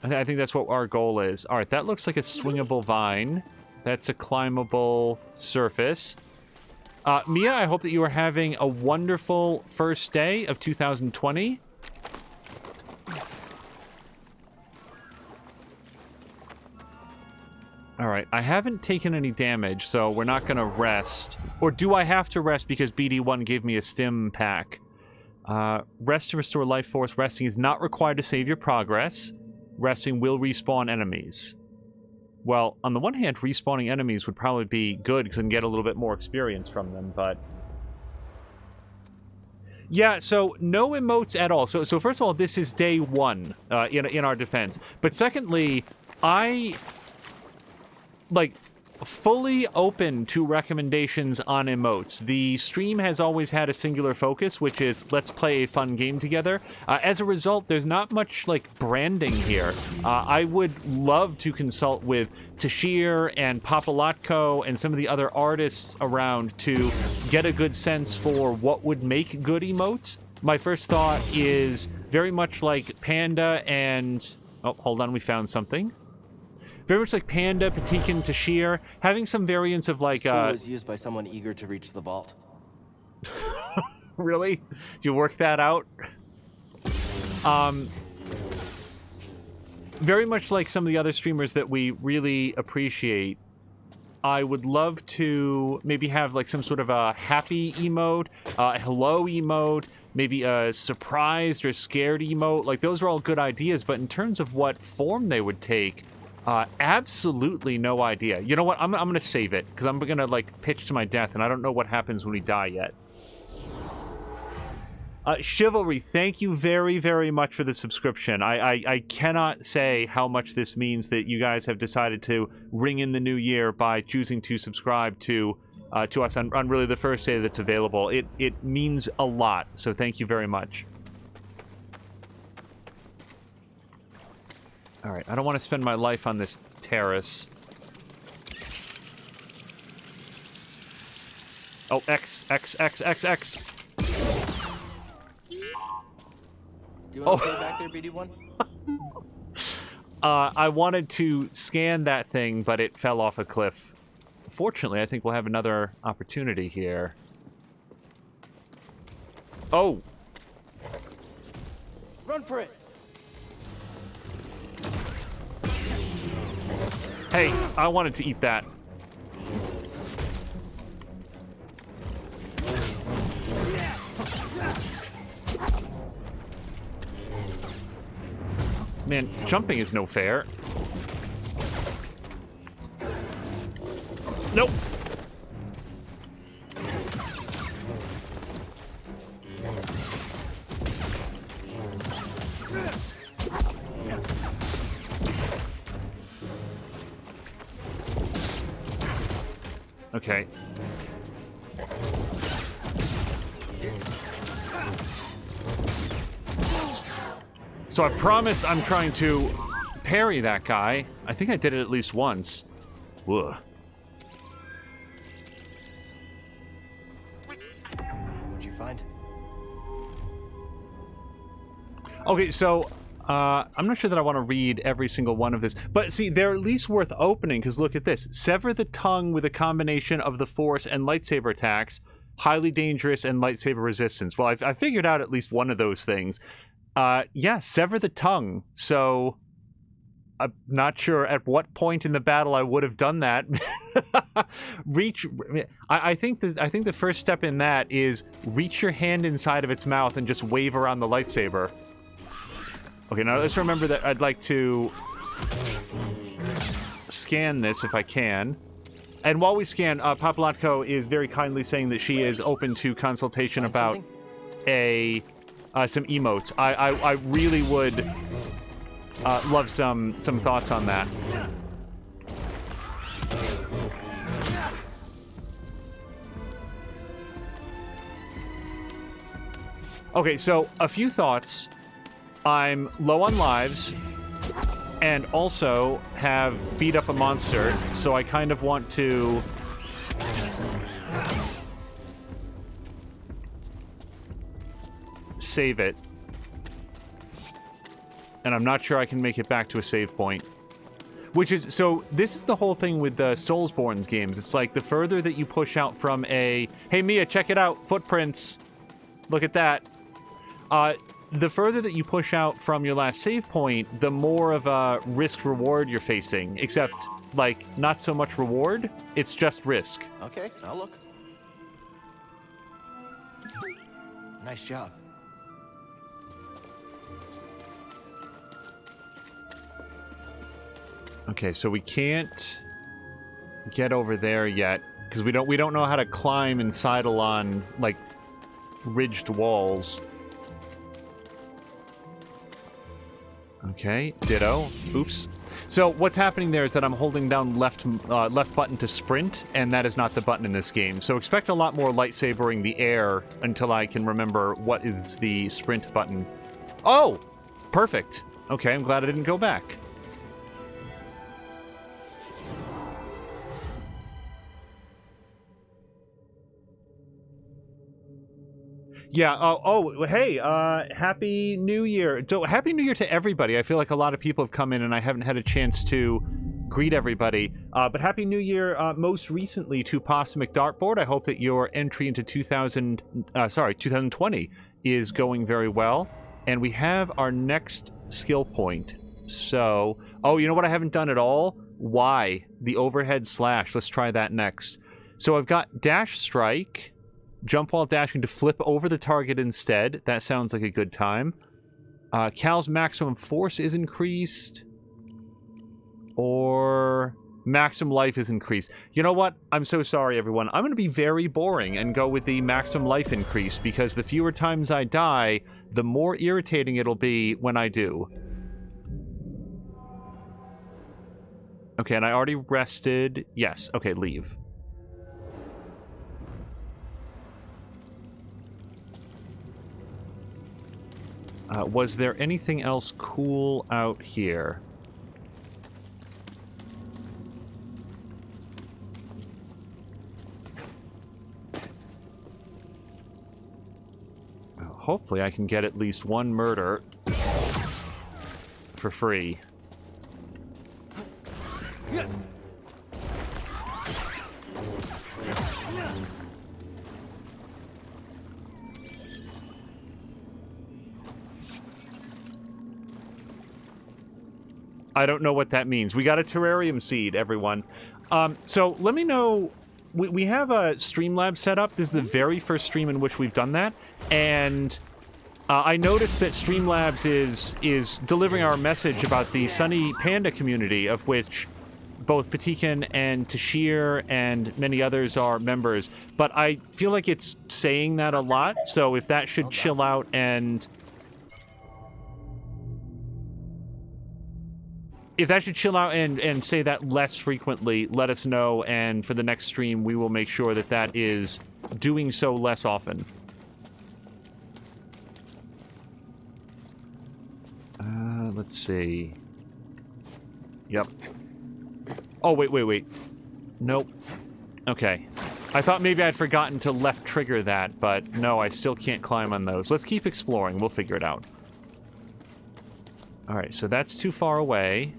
I think that's what our goal is. All right, that looks like a swingable vine. That's a climbable surface. Mia, I hope that you are having a wonderful first day of 2020. All right, I haven't taken any damage, so we're not going to rest. Or do I have to rest because BD1 gave me a stim pack? Rest to restore life force. Resting is not required to save your progress. Resting will respawn enemies. Well, on the one hand, respawning enemies would probably be good because I can get a little bit more experience from them, but... Yeah, so no emotes at all. So first of all, this is day 1 in our defense. But secondly, I... like, fully open to recommendations on emotes. The stream has always had a singular focus, which is let's play a fun game together. As a result, there's not much, like, branding here. I would love to consult with Tashir and Papalatko and some of the other artists around to get a good sense for what would make good emotes. My first thought is very much like Panda and... oh, hold on, we found something. Very much like Panda, Patikan, Tashir, having some variants of like... This tool was used by someone eager to reach the vault. Really? You work that out? Very much like some of the other streamers that we really appreciate. I would love to maybe have like some sort of a happy emote, a hello emote, maybe a surprised or scared emote. Like, those are all good ideas, but in terms of what form they would take... absolutely no idea. You know what? I'm gonna save it because I'm gonna like pitch to my death, and I don't know what happens when we die yet. Chivalry, thank you very, very much for the subscription. I cannot say how much this means that you guys have decided to ring in the new year by choosing to subscribe to us on really the first day that's available. It means a lot. So thank you very much. Alright, I don't want to spend my life on this terrace. Oh, X. Do you want to go back there, BD1? I wanted to scan that thing, but it fell off a cliff. Fortunately, I think we'll have another opportunity here. Oh! Run for it! Hey, I wanted to eat that. Man, jumping is no fair. Nope. Okay. So I promise I'm trying to parry that guy. I think I did it at least once. Ugh. What'd you find? Okay, so I'm not sure that I want to read every single one of this, but see, they're at least worth opening, because look at this. Sever the tongue with a combination of the Force and lightsaber attacks, highly dangerous and lightsaber resistance. Well, I figured out at least one of those things. Yeah, sever the tongue. So I'm not sure at what point in the battle I would have done that. I think the first step in that is reach your hand inside of its mouth and just wave around the lightsaber. Okay, now let's remember that I'd like to scan this if I can. And while we scan, Papalatko is very kindly saying that she is open to consultation about some emotes. I really would love some thoughts on that. Okay, so a few thoughts. I'm low on lives, and also have beat up a monster, so I kind of want to save it. And I'm not sure I can make it back to a save point. Which is, so this is the whole thing with the Soulsborne games. It's like the further that you push out from a, hey Mia, check it out, footprints, look at that. The further that you push out from your last save point, the more of a risk-reward you're facing. Except, like, not so much reward, it's just risk. Okay, I'll look. Nice job. Okay, so we can't get over there yet, because we don't know how to climb and sidle on, like, ridged walls. Okay, ditto. Oops. So what's happening there is that I'm holding down left button to sprint, and that is not the button in this game. So expect a lot more lightsabering the air until I can remember what is the sprint button. Oh! Perfect. Okay, I'm glad I didn't go back. Yeah, hey, Happy New Year. So, Happy New Year to everybody. I feel like a lot of people have come in and I haven't had a chance to greet everybody. But Happy New Year most recently to Posmic Dartboard. I hope that your entry into 2020 is going very well. And we have our next skill point. So, oh, you know what I haven't done at all? Y, the overhead slash. Let's try that next. So I've got Dash Strike. Jump while dashing to flip over the target instead. That sounds like a good time. Cal's maximum force is increased. Or maximum life is increased. You know what? I'm so sorry, everyone. I'm going to be very boring and go with the maximum life increase, because the fewer times I die, the more irritating it'll be when I do. Okay, and I already rested. Yes. Okay, leave. Was there anything else cool out here? Well, hopefully I can get at least one murder for free. I don't know what that means. We got a terrarium seed, everyone. So let me know. We have a Streamlabs set up. This is the very first stream in which we've done that, and I noticed that Streamlabs is delivering our message about the Sunny Panda community, of which both Patikan and Tashir and many others are members. But I feel like it's saying that a lot, so if that should chill out and... If that should chill out and say that less frequently, let us know, and for the next stream, we will make sure that that is doing so less often. Let's see. Yep. Oh, wait. Nope. Okay. I thought maybe I'd forgotten to left trigger that, but no, I still can't climb on those. Let's keep exploring. We'll figure it out. Alright, so that's too far away.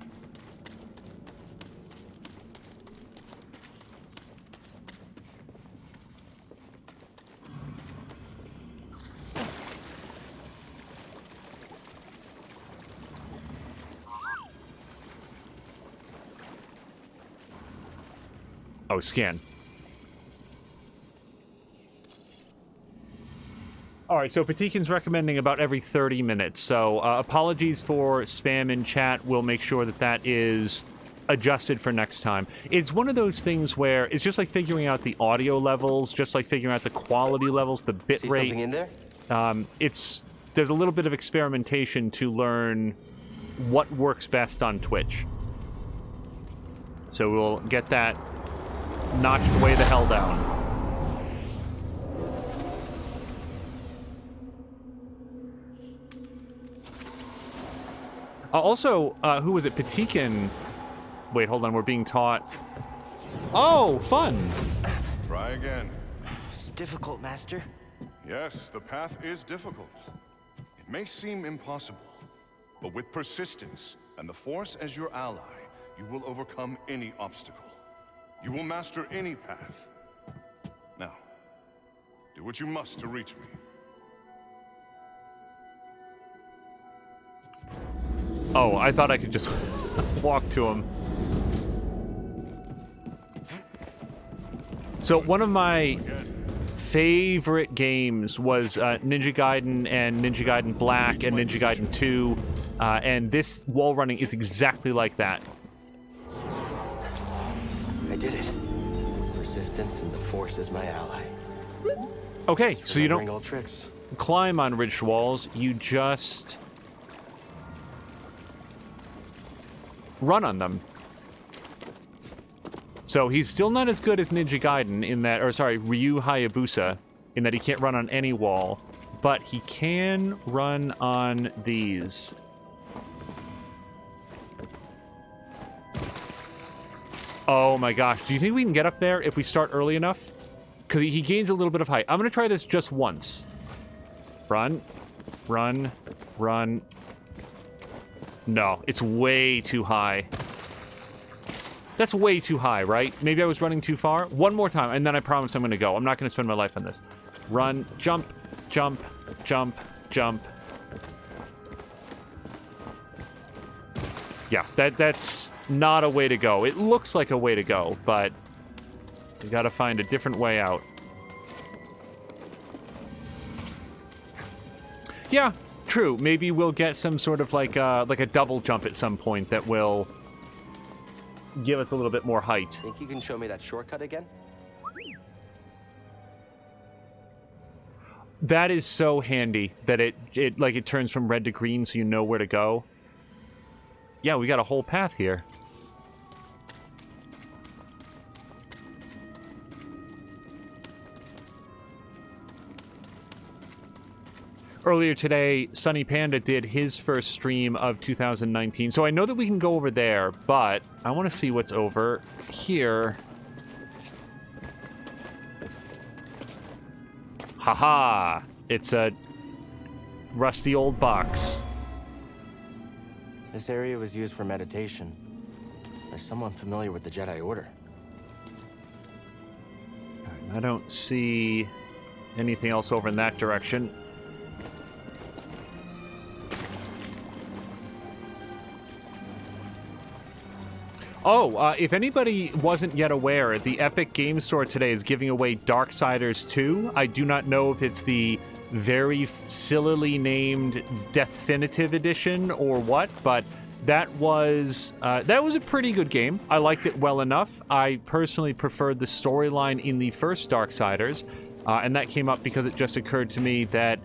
Oh, scan. Alright, so Patikan's recommending about every 30 minutes, so apologies for spam in chat. We'll make sure that that is adjusted for next time. It's one of those things where it's just like figuring out the audio levels, just like figuring out the quality levels, the bit See rate. something in there? There's a little bit of experimentation to learn what works best on Twitch. So we'll get that notched way the hell down. Also, who was it? Patikan. Wait, hold on. We're being taught. Oh, fun. Try again. It's difficult, Master. Yes, the path is difficult. It may seem impossible, but with persistence and the Force as your ally, you will overcome any obstacle. You will master any path. Now, do what you must to reach me. Oh, I thought I could just walk to him. So one of my favorite games was Ninja Gaiden and Ninja Gaiden Black and Ninja Gaiden 2, and this wall running is exactly like that. I did it. Persistence and the Force is my ally. Okay, so you don't old tricks. Climb on ridged walls, you just run on them. So he's still not as good as Ninja Gaiden in that, or sorry, Ryu Hayabusa, in that he can't run on any wall, but he can run on these. Oh my gosh, do you think we can get up there if we start early enough? Because he gains a little bit of height. I'm going to try this just once. Run. Run. Run. No, it's way too high. That's way too high, right? Maybe I was running too far. One more time, and then I promise I'm going to go. I'm not going to spend my life on this. Run. Jump. Jump. Jump. Jump. Yeah, that's not a way to go. It looks like a way to go, but you gotta find a different way out. Yeah, true. Maybe we'll get some sort of like a double jump at some point that will give us a little bit more height. Think you can show me that shortcut again? That is so handy that it turns from red to green so you know where to go. Yeah, we got a whole path here. Earlier today, Sunny Panda did his first stream of 2019, so I know that we can go over there, but I want to see what's over here. Haha! It's a rusty old box. This area was used for meditation. There's someone familiar with the Jedi Order. I don't see anything else over in that direction. If anybody wasn't yet aware, the Epic Game Store today is giving away Darksiders 2. I do not know if it's the very sillily named Definitive Edition or what, but that was a pretty good game. I liked it well enough. I personally preferred the storyline in the first Darksiders, and that came up because it just occurred to me that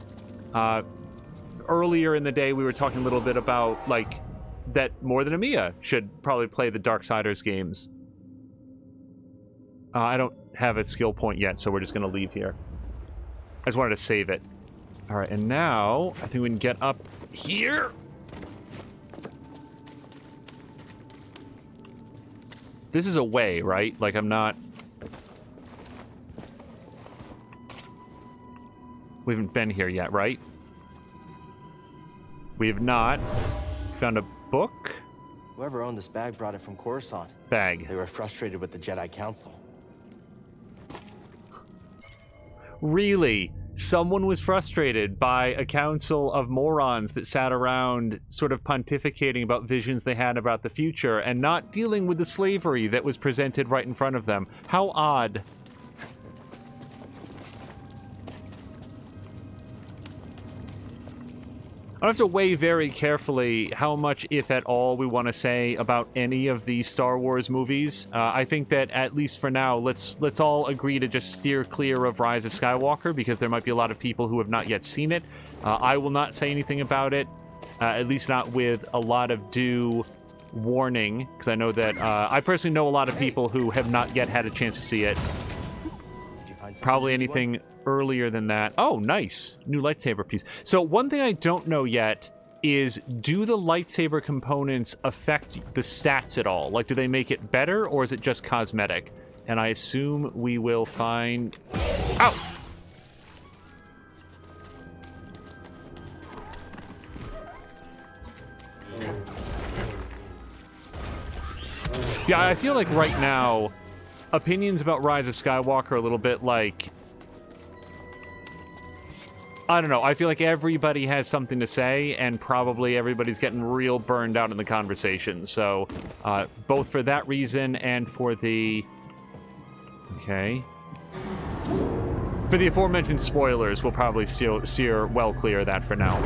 earlier in the day we were talking a little bit about, like, that More Than Amiya should probably play the Darksiders games. I don't have a skill point yet, so we're just going to leave here. I just wanted to save it. All right, and now I think we can get up here. This is a way, right? Like, I'm not... We haven't been here yet, right? We have not. Found a book? Whoever owned this bag brought it from Coruscant. Bag. They were frustrated with the Jedi Council. Really? Someone was frustrated by a council of morons that sat around sort of pontificating about visions they had about the future and not dealing with the slavery that was presented right in front of them. How odd. I have to weigh very carefully how much, if at all, we want to say about any of these Star Wars movies. I think that, at least for now, let's all agree to just steer clear of Rise of Skywalker, because there might be a lot of people who have not yet seen it. I will not say anything about it, at least not with a lot of due warning, because I know that I personally know a lot of people who have not yet had a chance to see it. Probably anything earlier than that. Oh, nice. New lightsaber piece. So one thing I don't know yet is, do the lightsaber components affect the stats at all? Like, do they make it better, or is it just cosmetic? And I assume we will find... Ow! Yeah, I feel like right now, opinions about Rise of Skywalker are a little bit like... I don't know. I feel like everybody has something to say, and probably everybody's getting real burned out in the conversation. So, both for that reason and for the... Okay. For the aforementioned spoilers, we'll probably steer well clear of that for now.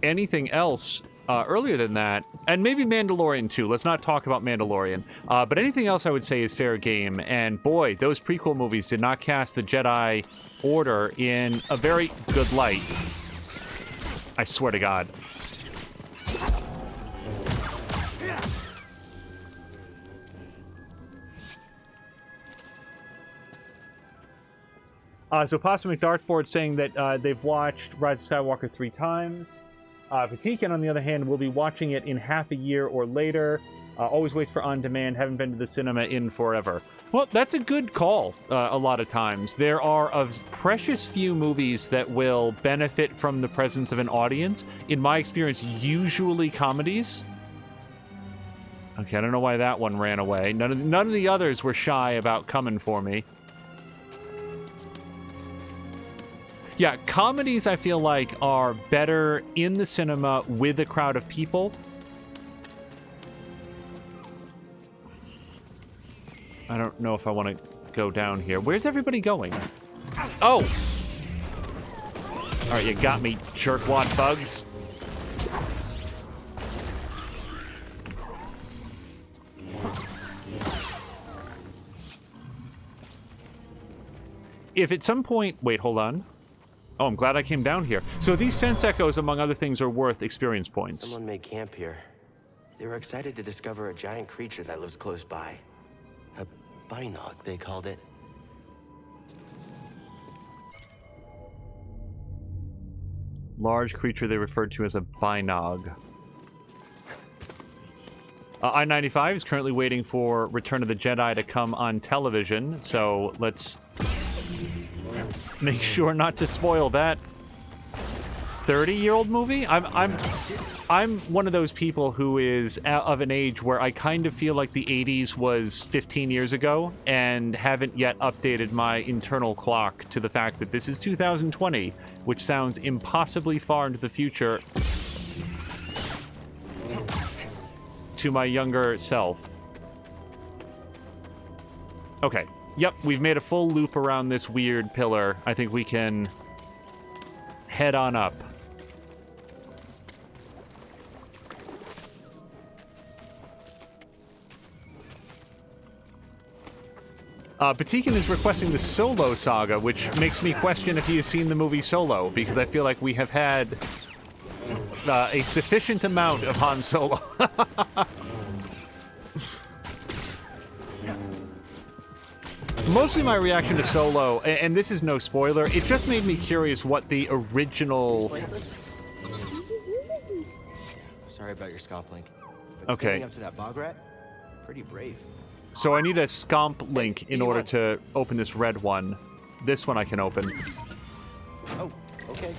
Anything else earlier than that, and maybe Mandalorian too. Let's not talk about Mandalorian. But anything else I would say is fair game. And boy, those prequel movies did not cast the Jedi Order in a very good light. I swear to God. So Pasta McDartboard saying that they've watched Rise of Skywalker 3 times. Fatikan, on the other hand, will be watching it in half a year or later. Always waits for on-demand. Haven't been to the cinema in forever. Well, that's a good call a lot of times. There are a precious few movies that will benefit from the presence of an audience. In my experience, usually comedies. Okay, I don't know why that one ran away. None of the others were shy about coming for me. Yeah, comedies, I feel like, are better in the cinema with a crowd of people. I don't know if I want to go down here. Where's everybody going? Oh! Alright, you got me, jerkwad bugs. If at some point... Wait, hold on. Oh, I'm glad I came down here. So these sense echoes, among other things, are worth experience points. Someone made camp here. They were excited to discover a giant creature that lives close by. A binog, they called it. Large creature they referred to as a binog. I-95 is currently waiting for Return of the Jedi to come on television, so let's make sure not to spoil that 30-year-old movie. I'm one of those people who is of an age where I kind of feel like the 80s was 15 years ago and haven't yet updated my internal clock to the fact that this is 2020, which sounds impossibly far into the future. to my younger self. Okay. Yep, we've made a full loop around this weird pillar. I think we can head on up. Batikan is requesting the Solo saga, which makes me question if he has seen the movie Solo, because I feel like we have had a sufficient amount of Han Solo. Mostly my reaction to Solo, and this is no spoiler, it just made me curious what the original... Sorry about your scomp link. But okay. Standing up to that bog rat, pretty brave. So I need a scomp link in order to open this red one. This one I can open. Oh, okay.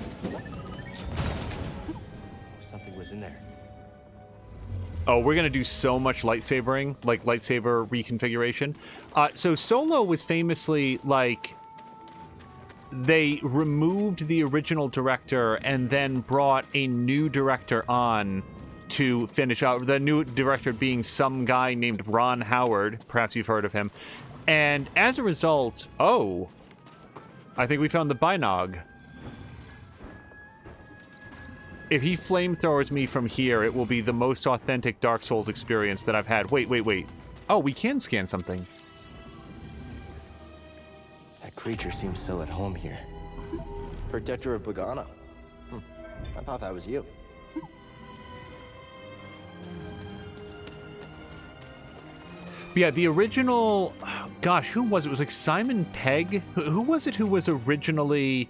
Something was in there. Oh, we're gonna do so much lightsabering, like lightsaber reconfiguration. So Solo was famously, like, they removed the original director and then brought a new director on to finish out. The new director being some guy named Ron Howard. Perhaps you've heard of him. And as a result, oh, I think we found the Binog. If he flamethrowers me from here, it will be the most authentic Dark Souls experience that I've had. Wait. Oh, we can scan something. That creature seems so at home here. Protector of Pagano. I thought that was you. But yeah, the original... Gosh, who was it? It was like Simon Pegg? Who was it who was originally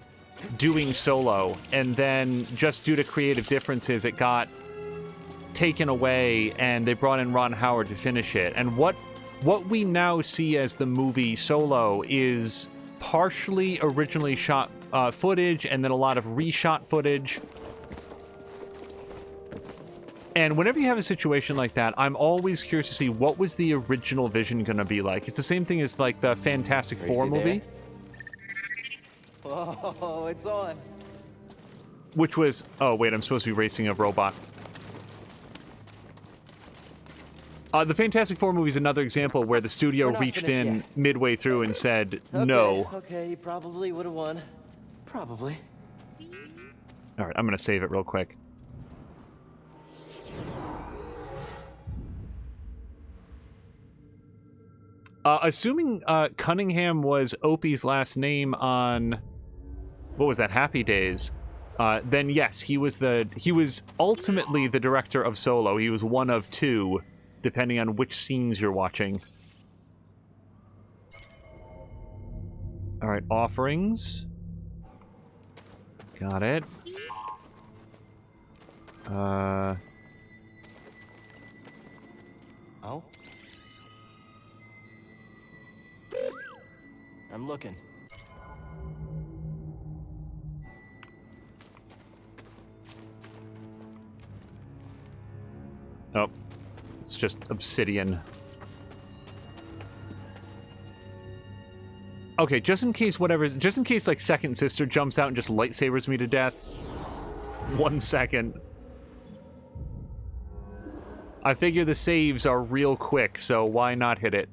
doing Solo? And then, just due to creative differences, it got taken away, and they brought in Ron Howard to finish it. And what we now see as the movie Solo is partially originally shot footage, and then a lot of reshot footage. And whenever you have a situation like that, I'm always curious to see what was the original vision going to be like. It's the same thing as, like, the Fantastic Four movie. Oh, it's on. Which was... Oh, wait, I'm supposed to be racing a robot. The Fantastic Four movie is another example where the studio reached in midway through and said, no. Okay, you probably would have won. Probably. All right, I'm going to save it real quick. Assuming Cunningham was Opie's last name on, what was that, Happy Days, then yes, he was ultimately the director of Solo. He was one of two, depending on which scenes you're watching. All right, offerings. Got it. Oh? I'm looking. Oh, it's just obsidian. Okay, just in case like Second Sister jumps out and just lightsabers me to death. 1 second. I figure the saves are real quick, so why not hit it?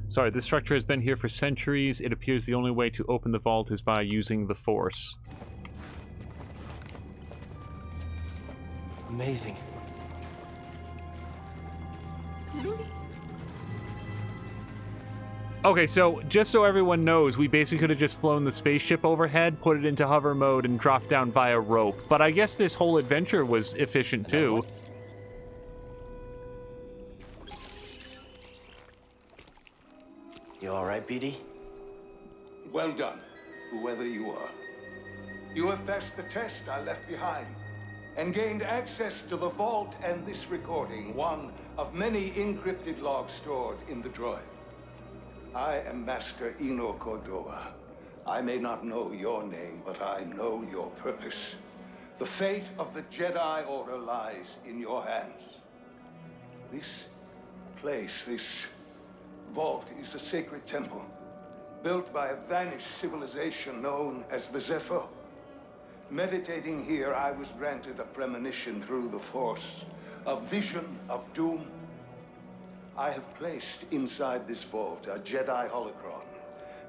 Sorry, this structure has been here for centuries. It appears the only way to open the vault is by using the Force. Amazing. Okay, so just so everyone knows, we basically could have just flown the spaceship overhead, put it into hover mode, and dropped down via rope. But I guess this whole adventure was efficient too. You all right, BD? Well done, whoever you are. You have passed the test I left behind. and gained access to the vault and this recording, one of many encrypted logs stored in the droid. I am Master Eno Cordova. I may not know your name, but I know your purpose. The fate of the Jedi Order lies in your hands. This place, this vault, is a sacred temple, built by a vanished civilization known as the Zepho. Meditating here, I was granted a premonition through the Force, a vision of doom. I have placed inside this vault a Jedi holocron,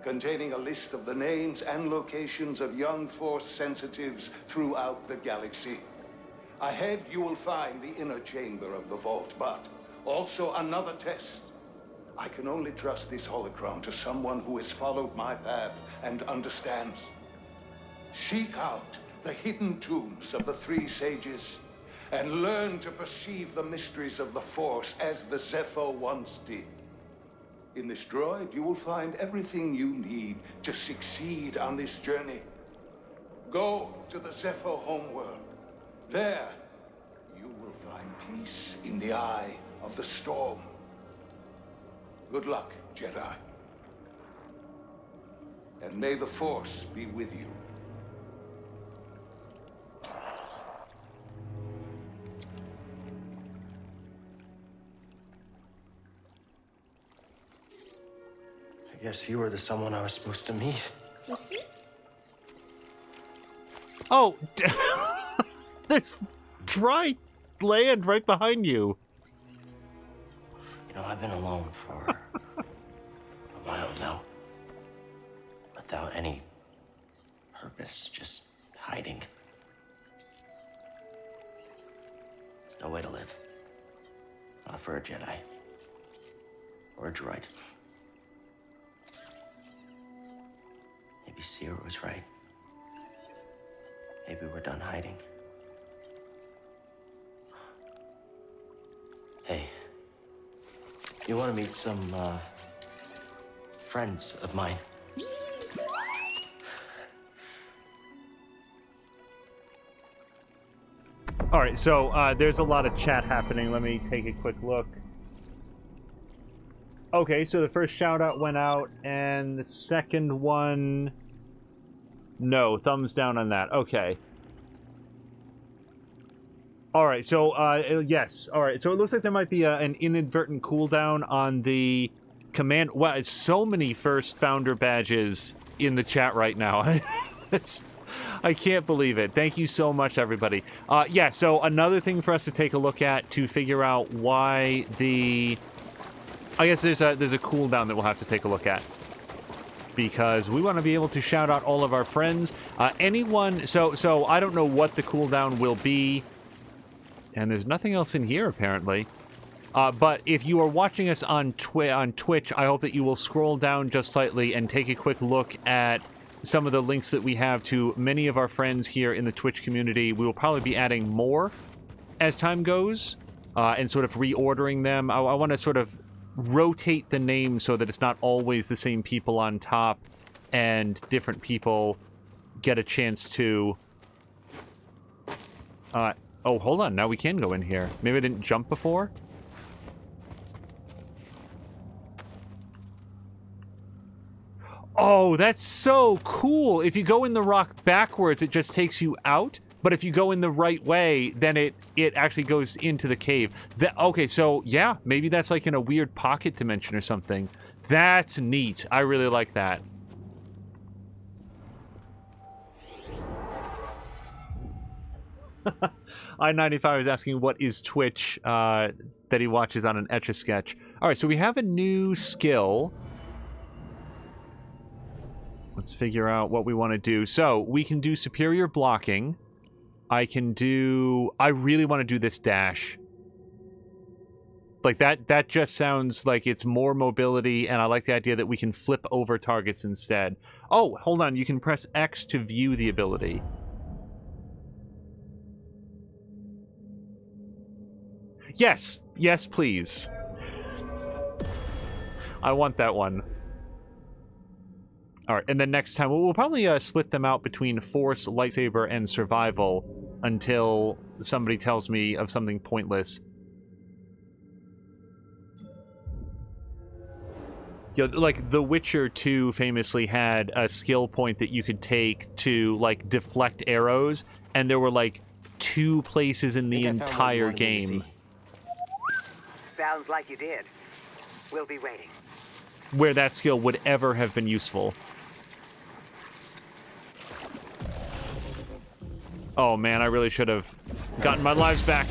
containing a list of the names and locations of young Force sensitives throughout the galaxy. Ahead, you will find the inner chamber of the vault, but also another test. I can only trust this holocron to someone who has followed my path and understands. Seek out the hidden tombs of the three sages and learn to perceive the mysteries of the Force as the Zepho once did. In this droid, you will find everything you need to succeed on this journey. Go to the Zepho homeworld. There, you will find peace in the eye of the storm. Good luck, Jedi. And may the Force be with you. I guess you were the someone I was supposed to meet. Oh, there's dry land right behind you. You know, I've been alone for a while now. Without any purpose, just hiding. There's no way to live. Not for a Jedi. Or a droid. Maybe Sierra was right. Maybe we're done hiding. Hey, you want to meet some, friends of mine? All right, so there's a lot of chat happening. Let me take a quick look. Okay, so the first shout out went out, and the second one, no, thumbs down on that. Okay. All right, so yes. All right, so it looks like there might be an inadvertent cooldown on the command. Wow, it's so many first founder badges in the chat right now. I can't believe it. Thank you so much, everybody. Yeah, so another thing for us to take a look at to figure out why the... I guess there's a cooldown that we'll have to take a look at. Because we want to be able to shout out all of our friends. Anyone... So I don't know what the cooldown will be. And there's nothing else in here, apparently. But if you are watching us on Twitch, I hope that you will scroll down just slightly and take a quick look at some of the links that we have to many of our friends here in the Twitch community. We will probably be adding more as time goes, and sort of reordering them. I want to sort of rotate the names so that it's not always the same people on top, and different people get a chance to... oh, hold on. Now we can go in here. Maybe I didn't jump before? Oh, that's so cool. If you go in the rock backwards, it just takes you out. But if you go in the right way, then it actually goes into the cave. Okay, so yeah, maybe that's like in a weird pocket dimension or something. That's neat. I really like that. I-95 is asking what is Twitch that he watches on an Etch-a-Sketch. All right, so we have a new skill. Let's figure out what we want to do. So, we can do superior blocking. I really want to do this dash. Like, that just sounds like it's more mobility, and I like the idea that we can flip over targets instead. Oh, hold on. You can press X to view the ability. Yes. Yes, please. I want that one. All right, and then next time we'll probably split them out between Force, Lightsaber, and Survival. until somebody tells me of something pointless. You know, like, The Witcher 2 famously had a skill point that you could take to, like, deflect arrows, and there were, like, 2 places in the entire game Sounds like you did. We'll be waiting. where that skill would ever have been useful. Oh man, I really should have gotten my lives back.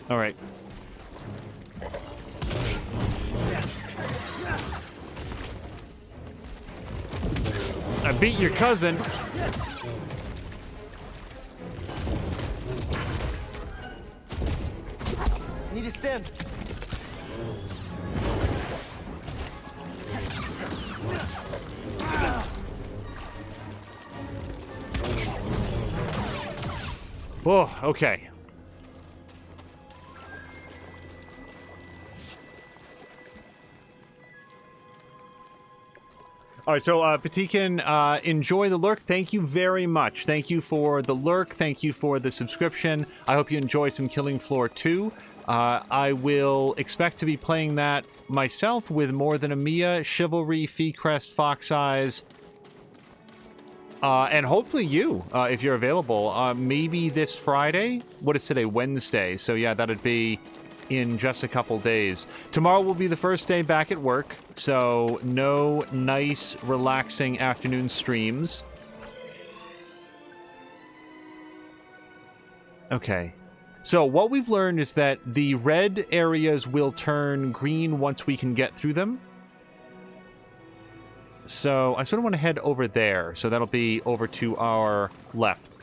All right. I beat your cousin. Need a stem. Oh, okay. All right, so Patikin, enjoy the lurk. Thank you very much. Thank you for the lurk. Thank you for the subscription. I hope you enjoy some Killing Floor 2. I will expect to be playing that myself with More Than a Mia, Chivalry, Feecrest, Fox Eyes, and hopefully you, if you're available. Maybe this Friday? What is today? Wednesday. So yeah, that'd be in just a couple days. Tomorrow will be the first day back at work, so no nice, relaxing afternoon streams. Okay. So what we've learned is that the red areas will turn green once we can get through them. So I sort of want to head over there. So that'll be over to our left.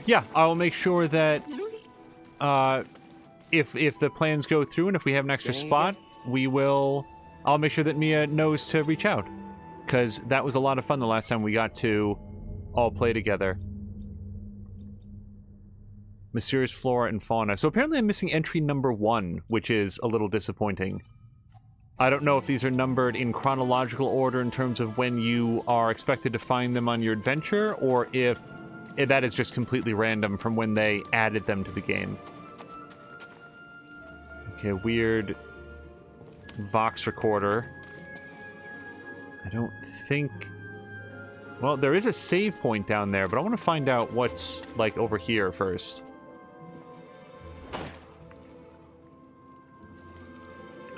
Yeah, I will make sure that if the plans go through and if we have an extra spot, I'll make sure that Mia knows to reach out. Because that was a lot of fun the last time we got to all play together. Mysterious Flora and Fauna. So apparently I'm missing entry number 1, which is a little disappointing. I don't know if these are numbered in chronological order in terms of when you are expected to find them on your adventure, or if that is just completely random from when they added them to the game. Okay, weird Vox recorder. I don't think... Well, there is a save point down there, but I want to find out what's, like, over here first.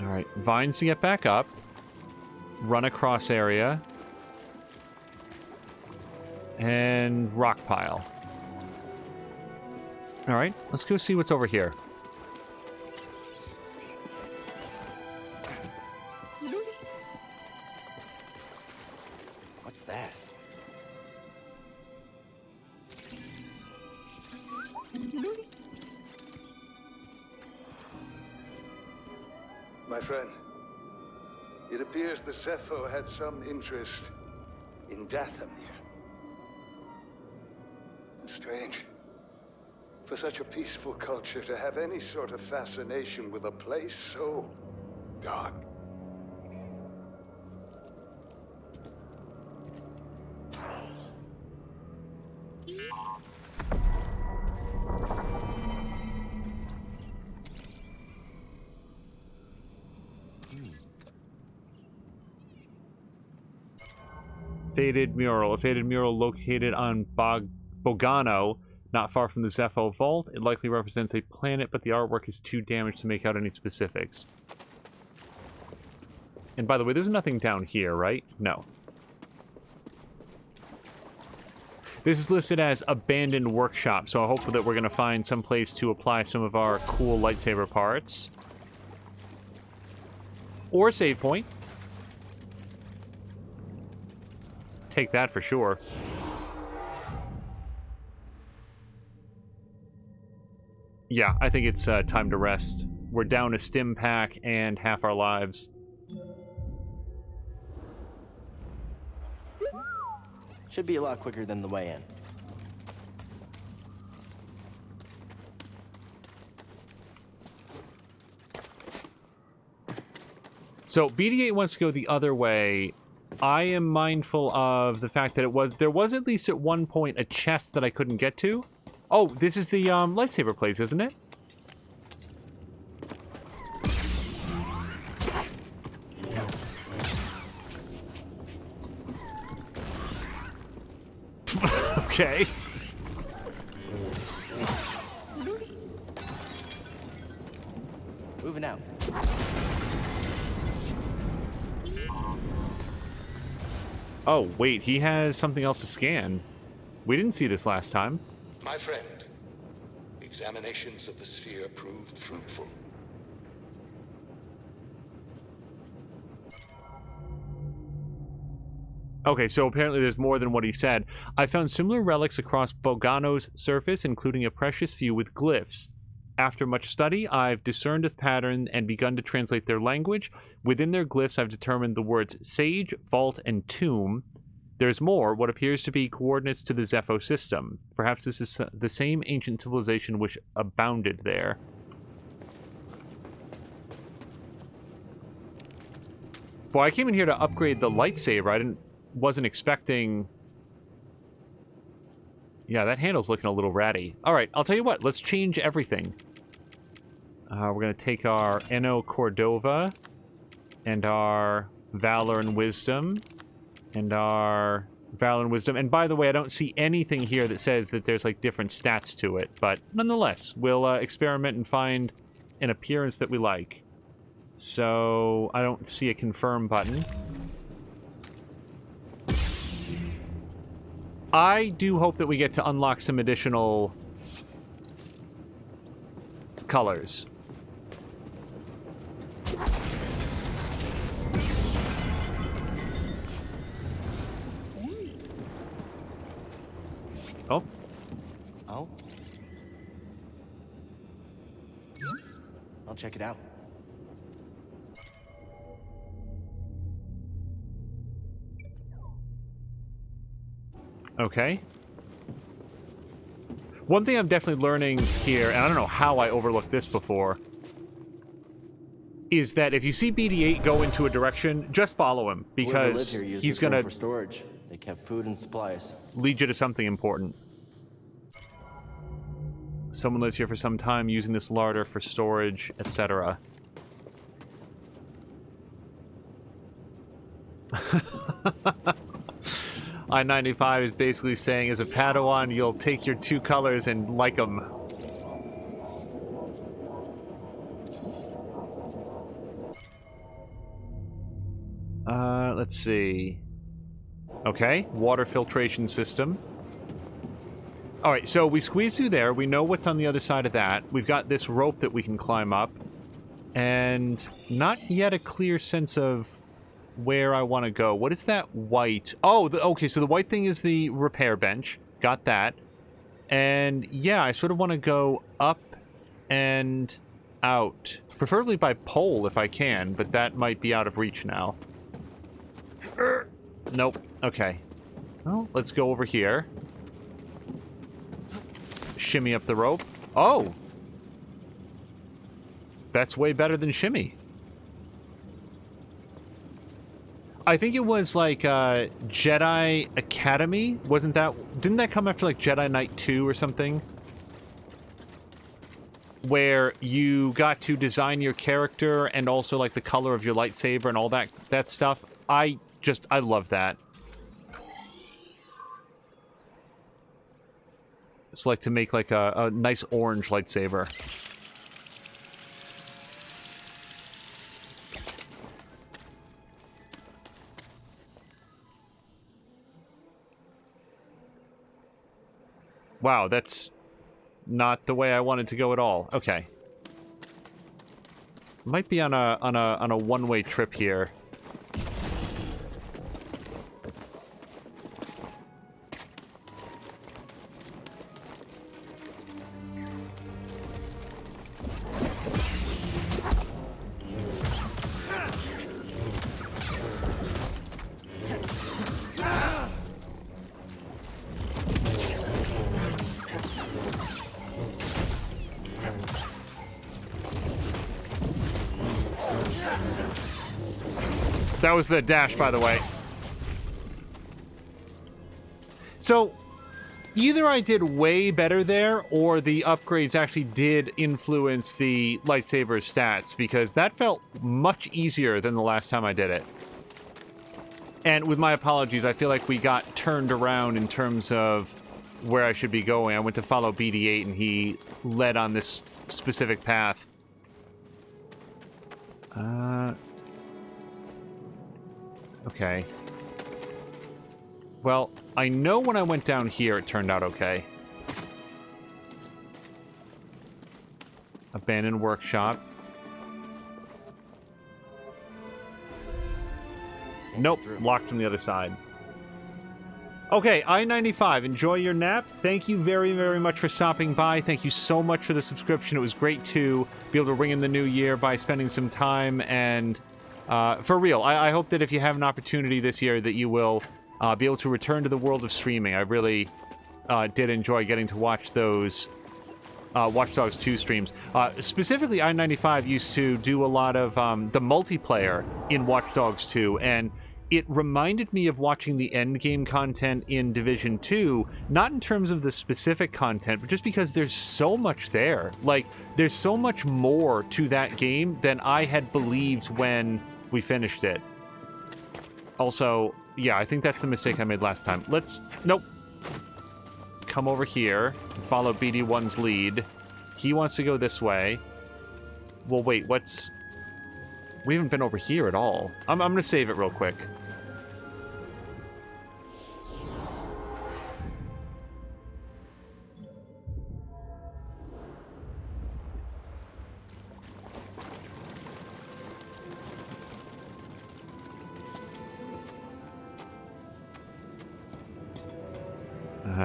Alright, vines to get back up. Run across area. And rock pile. Alright, let's go see what's over here. What's that? My friend, it appears the Zepho had some interest in Dathomir. Strange. For such a peaceful culture to have any sort of fascination with a place so dark. Faded mural. A faded mural located on Bogano, not far from the Zepho Vault. It likely represents a planet, but the artwork is too damaged to make out any specifics. And by the way, there's nothing down here, right? No. This is listed as abandoned workshop, so I hope that we're going to find some place to apply some of our cool lightsaber parts. Or save point. take that for sure. Yeah, I think it's time to rest. We're down a stim pack and half our lives. Should be a lot quicker than the way in. So BD-8 wants to go the other way. I am mindful of the fact that there was at least at one point a chest that I couldn't get to. Oh, this is the lightsaber place, isn't it? Okay. Moving out. Oh, wait, he has something else to scan. We didn't see this last time. My friend, examinations of the sphere proved fruitful. Okay, so apparently there's more than what he said. I found similar relics across Bogano's surface, including a precious few with glyphs. After much study, I've discerned a pattern and begun to translate their language. Within their glyphs, I've determined the words sage, vault, and tomb. There's more, what appears to be coordinates to the Zepho system. Perhaps this is the same ancient civilization which abounded there. Boy, I came in here to upgrade the lightsaber. I wasn't expecting... Yeah, that handle's looking a little ratty. Alright, I'll tell you what, let's change everything. We're going to take our Eno Cordova and our Valor and Wisdom and our Valor and Wisdom. And by the way, I don't see anything here that says that there's like different stats to it, but nonetheless, we'll experiment and find an appearance that we like. So, I don't see a confirm button. I do hope that we get to unlock some additional colors. Oh. Oh. I'll check it out. Okay. One thing I'm definitely learning here, and I don't know how I overlooked this before, is that if you see BD-8 go into a direction, just follow him, because he's gonna for storage. They kept food and supplies. Lead you to something important. Someone lives here for some time using this larder for storage, etc. I-95 is basically saying, as a Padawan, you'll take your two colors and like them. Let's see. Okay, water filtration system. Alright, so we squeeze through there. We know what's on the other side of that. We've got this rope that we can climb up. And not yet a clear sense of where I want to go. What is that white? Oh, okay, so the white thing is the repair bench. Got that. And yeah, I sort of want to go up and out. Preferably by pole if I can, but that might be out of reach now. Nope. Okay. Well, let's go over here. Shimmy up the rope. Oh! That's way better than shimmy. I think it was like Jedi Academy. Wasn't that... Didn't that come after like Jedi Knight 2 or something? Where you got to design your character and also like the color of your lightsaber and all that stuff. I love that. Just like to make like a nice orange lightsaber. Wow, that's not the way I wanted to go at all. Okay. Might be on a one-way trip here. That was the dash, by the way. So, either I did way better there, or the upgrades actually did influence the lightsaber's stats, because that felt much easier than the last time I did it. And with my apologies, I feel like we got turned around in terms of where I should be going. I went to follow BD-8, and he led on this specific path. Okay. Well, I know when I went down here, it turned out okay. Abandoned workshop. Nope, locked from the other side. Okay, I-95, enjoy your nap. Thank you very, very much for stopping by. Thank you so much for the subscription. It was great to be able to ring in the new year by spending some time. And for real, I hope that if you have an opportunity this year that you will be able to return to the world of streaming. I really did enjoy getting to watch those Watch Dogs 2 streams. Specifically, I-95 used to do a lot of the multiplayer in Watch Dogs 2, and it reminded me of watching the endgame content in Division 2, not in terms of the specific content, but just because there's so much there. Like, there's so much more to that game than I had believed when we finished it. Also, yeah, I think that's the mistake I made last time. Let's... Nope. Come over here and follow BD1's lead. He wants to go this way. Well, wait, what's... We haven't been over here at all. I'm gonna save it real quick.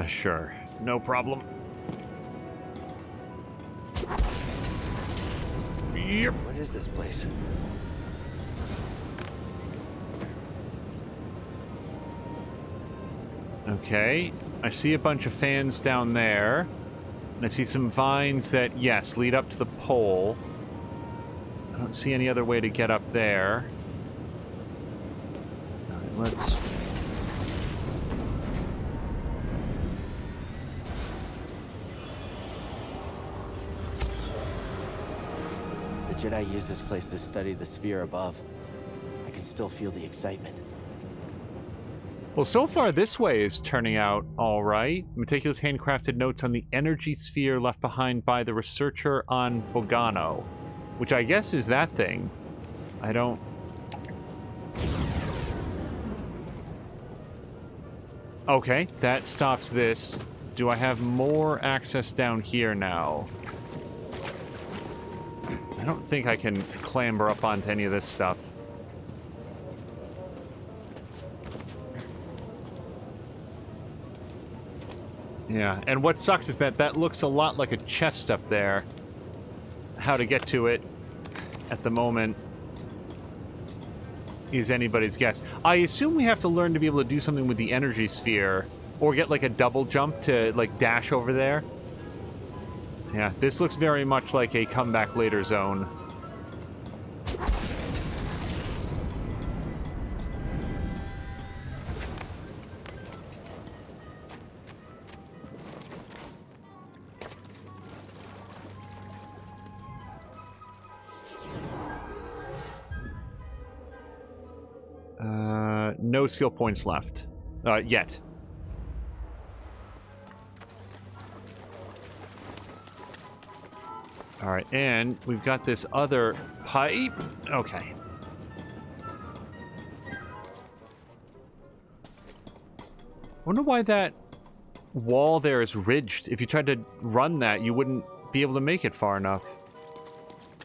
Sure. No problem. Yep. What is this place? Okay. I see a bunch of fans down there. And I see some vines that, yes, lead up to the pole. I don't see any other way to get up there. All right, let's... Jedi used this place to study the sphere above. I can still feel the excitement. Well, so far this way is turning out all right. Meticulous handcrafted notes on the energy sphere left behind by the researcher on Bogano, which I guess is that thing. I don't... Okay, that stops this. Do I have more access down here now? I don't think I can clamber up onto any of this stuff. Yeah, and what sucks is that that looks a lot like a chest up there. How to get to it at the moment is anybody's guess. I assume we have to learn to be able to do something with the energy sphere, or get like a double jump to like dash over there. Yeah, this looks very much like a come back later zone. No skill points left. Yet. Alright, and we've got this other pipe. Okay. Wonder why that wall there is ridged. If you tried to run that, you wouldn't be able to make it far enough.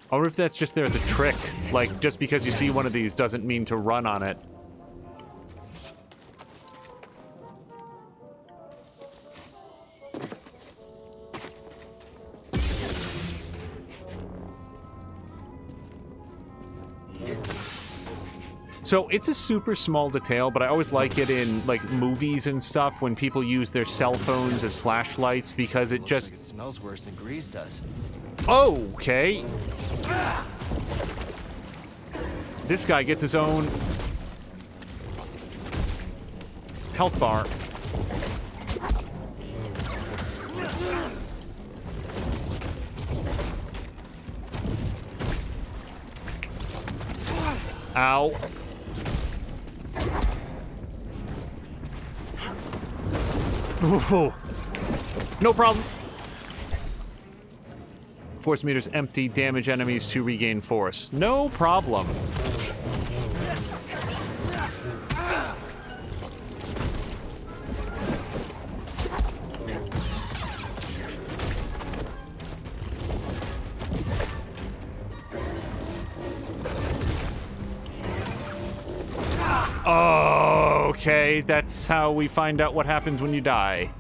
I wonder if that's just there as a trick. Like, just because you see one of these doesn't mean to run on it. So it's a super small detail, but I always like it in like movies and stuff when people use their cell phones as flashlights because it just... Like it smells worse than grease does. Okay. This guy gets his own health bar. Ow. Ooh. No problem. Force meters empty. Damage enemies to regain force. No problem. Okay, that's how we find out what happens when you die.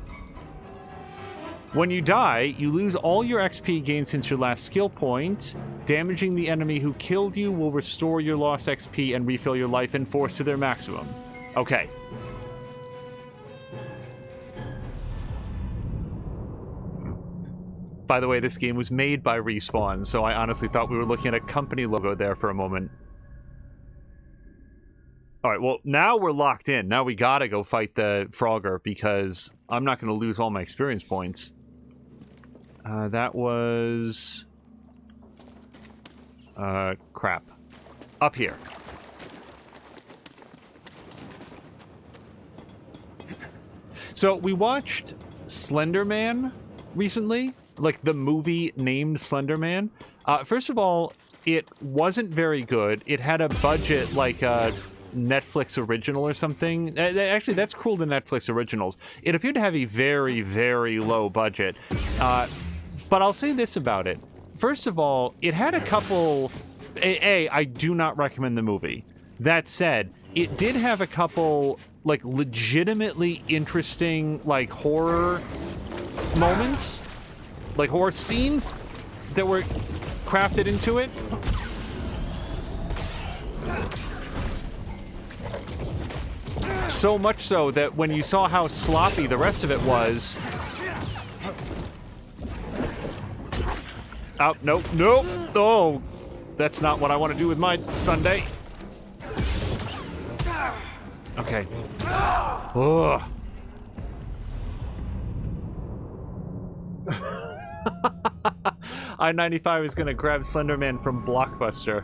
When you die, you lose all your XP gained since your last skill point. Damaging the enemy who killed you will restore your lost XP and refill your life and force to their maximum. Okay. By the way, this game was made by Respawn, so I honestly thought we were looking at a company logo there for a moment. Alright, well, now we're locked in. Now we gotta go fight the Frogger, because I'm not gonna lose all my experience points. That was... crap. Up here. So, we watched Slender Man recently. Like, the movie named Slender Man. First of all, it wasn't very good. It had a budget like a Netflix original or something. Actually, that's cool to Netflix originals. It appeared to have a very, very low budget. But I'll say this about it. First of all, it had a couple... I do not recommend the movie. That said, it did have a couple, like, legitimately interesting, like, horror moments. Like, horror scenes that were crafted into it. So much so that when you saw how sloppy the rest of it was... Oh, nope, nope! Oh, that's not what I want to do with my Sunday. Okay. Ugh. I-95 is gonna grab Slenderman from Blockbuster.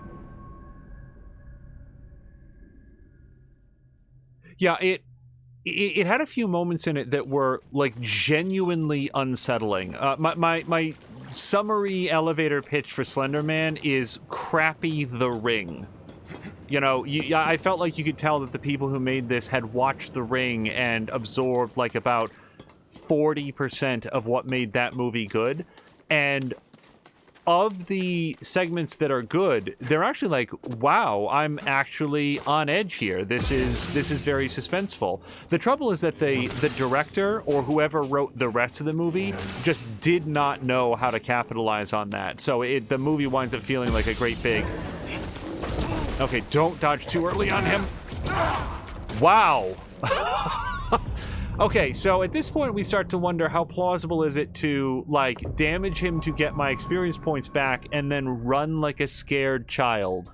Yeah, it had a few moments in it that were, like, genuinely unsettling. My summary elevator pitch for Slenderman is crappy The Ring. You know, I felt like you could tell that the people who made this had watched The Ring and absorbed, like, about 40% of what made that movie good. And of the segments that are good, they're actually like, wow, I'm actually on edge here. This is very suspenseful. The trouble is that the director or whoever wrote the rest of the movie just did not know how to capitalize on that. So the movie winds up feeling like a great big... Okay, don't dodge too early on him. Wow. Okay, so at this point we start to wonder how plausible is it to, like, damage him to get my experience points back and then run like a scared child.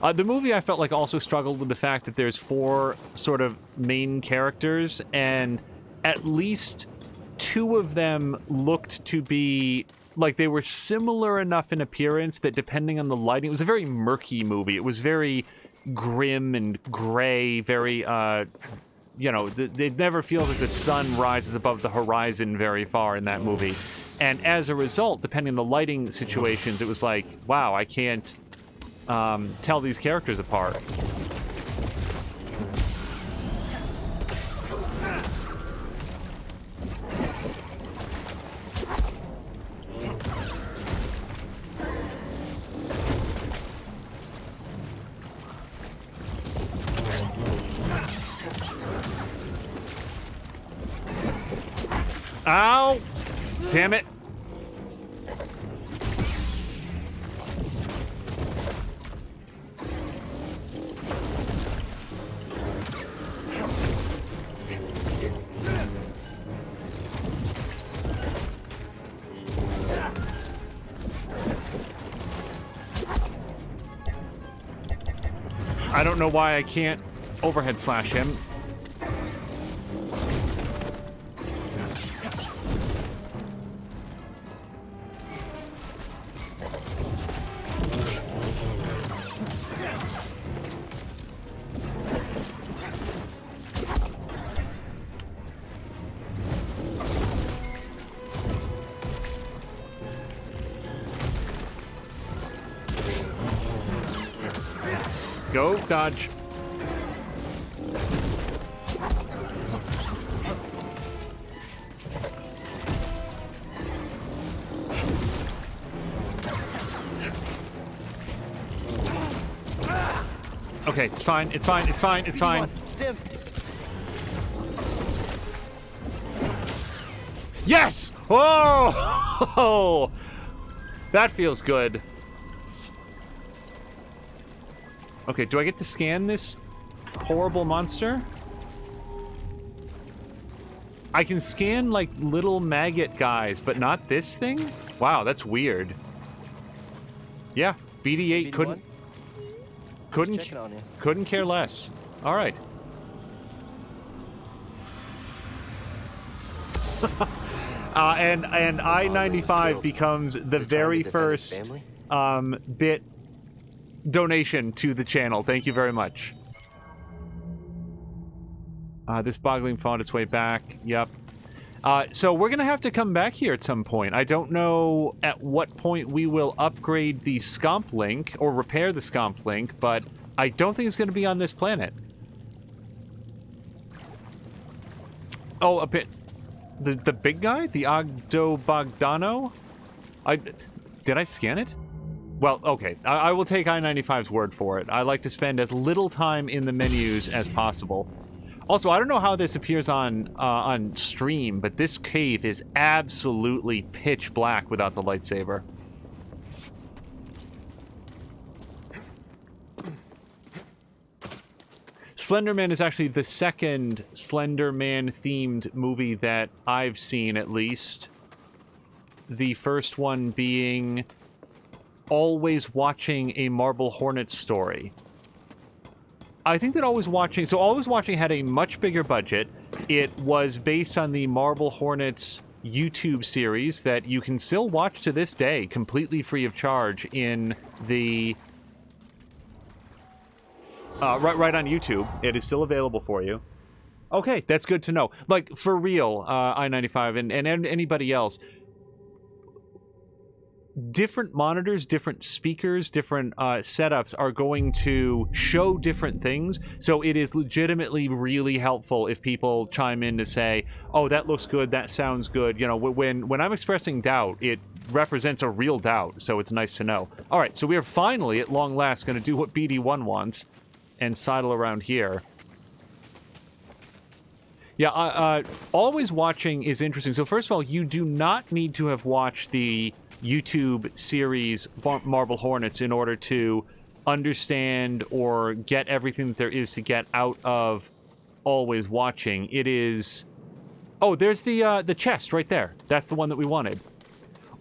The movie, I felt like, also struggled with the fact that there's 4 sort of main characters, and at least 2 of them looked to be... like, they were similar enough in appearance that depending on the lighting... It was a very murky movie. It was very grim and gray, very, you know, it never feels like the sun rises above the horizon very far in that movie. And as a result, depending on the lighting situations, it was like, wow, I can't tell these characters apart. Ow! Damn it. I don't know why I can't overhead slash him. Go, dodge. Okay, it's fine, it's fine, it's fine, it's fine. Stim. Yes! Oh! That feels good. Okay, do I get to scan this horrible monster? I can scan, like, little maggot guys, but not this thing? Wow, that's weird. Yeah, BD-8 BD1? couldn't care less. All right. And I-95 becomes the very first bit donation to the channel. Thank you very much. This boggling found its way back. Yep. So we're gonna have to come back here at some point. I don't know at what point we will upgrade the Scomp link or repair the Scomp link, but I don't think it's gonna be on this planet. Oh, a bit. The big guy? The Ogdo Bogdano? Did I scan it? Well, okay. I will take I-95's word for it. I like to spend as little time in the menus as possible. Also, I don't know how this appears on stream, but this cave is absolutely pitch black without the lightsaber. Slenderman is actually the second Slenderman-themed movie that I've seen, at least. The first one being Always Watching a Marble Hornets story. I think that Always Watching... So Always Watching had a much bigger budget. It was based on the Marble Hornets YouTube series that you can still watch to this day, completely free of charge in the... right on YouTube. It is still available for you. Okay, that's good to know. Like, for real, I-95 and anybody else... Different monitors, different speakers, different setups are going to show different things. So it is legitimately really helpful if people chime in to say, oh, that looks good, that sounds good. You know, when I'm expressing doubt, it represents a real doubt. So it's nice to know. All right, so we are finally, at long last, going to do what BD1 wants and sidle around here. Yeah, Always Watching is interesting. So first of all, you do not need to have watched the YouTube series Marble Hornets in order to understand or get everything that there is to get out of Always Watching. It is... Oh, there's the chest right there. That's the one that we wanted.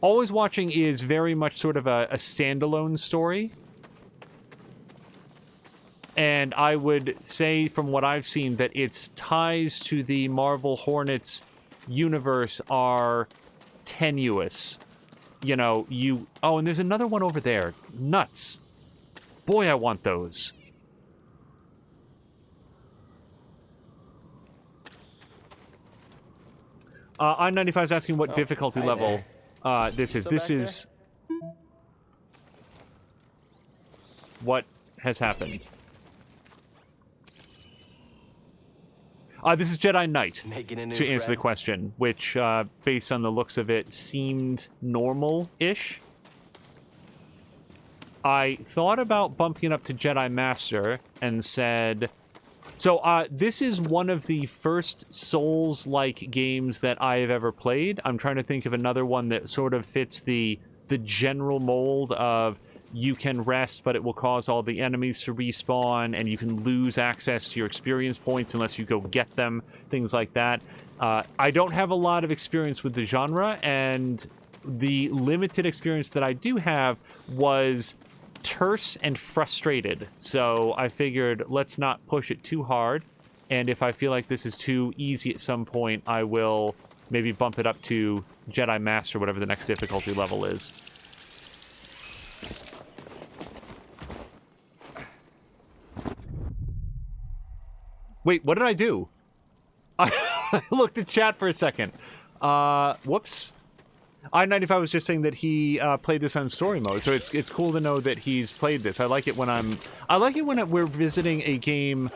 Always Watching is very much sort of a standalone story. And I would say, from what I've seen, that its ties to the Marble Hornets universe are tenuous. You know, you... Oh, and there's another one over there. Nuts. Boy, I want those. I-95 is asking what difficulty level this is. This is... What has happened? This is Jedi Knight, to answer the question, which, based on the looks of it, seemed normal-ish. I thought about bumping it up to Jedi Master and said... So, this is one of the first Souls-like games that I have ever played. I'm trying to think of another one that sort of fits the general mold of... You can rest, but it will cause all the enemies to respawn, and you can lose access to your experience points unless you go get them, things like that. I don't have a lot of experience with the genre, and the limited experience that I do have was terse and frustrated. So I figured let's not push it too hard. And if I feel like this is too easy at some point, I will maybe bump it up to Jedi Master, whatever the next difficulty level is. Wait, what did I do? I looked at chat for a second. Whoops. I-95 was just saying that he played this on story mode, so it's cool to know that he's played this. I like it when we're visiting a game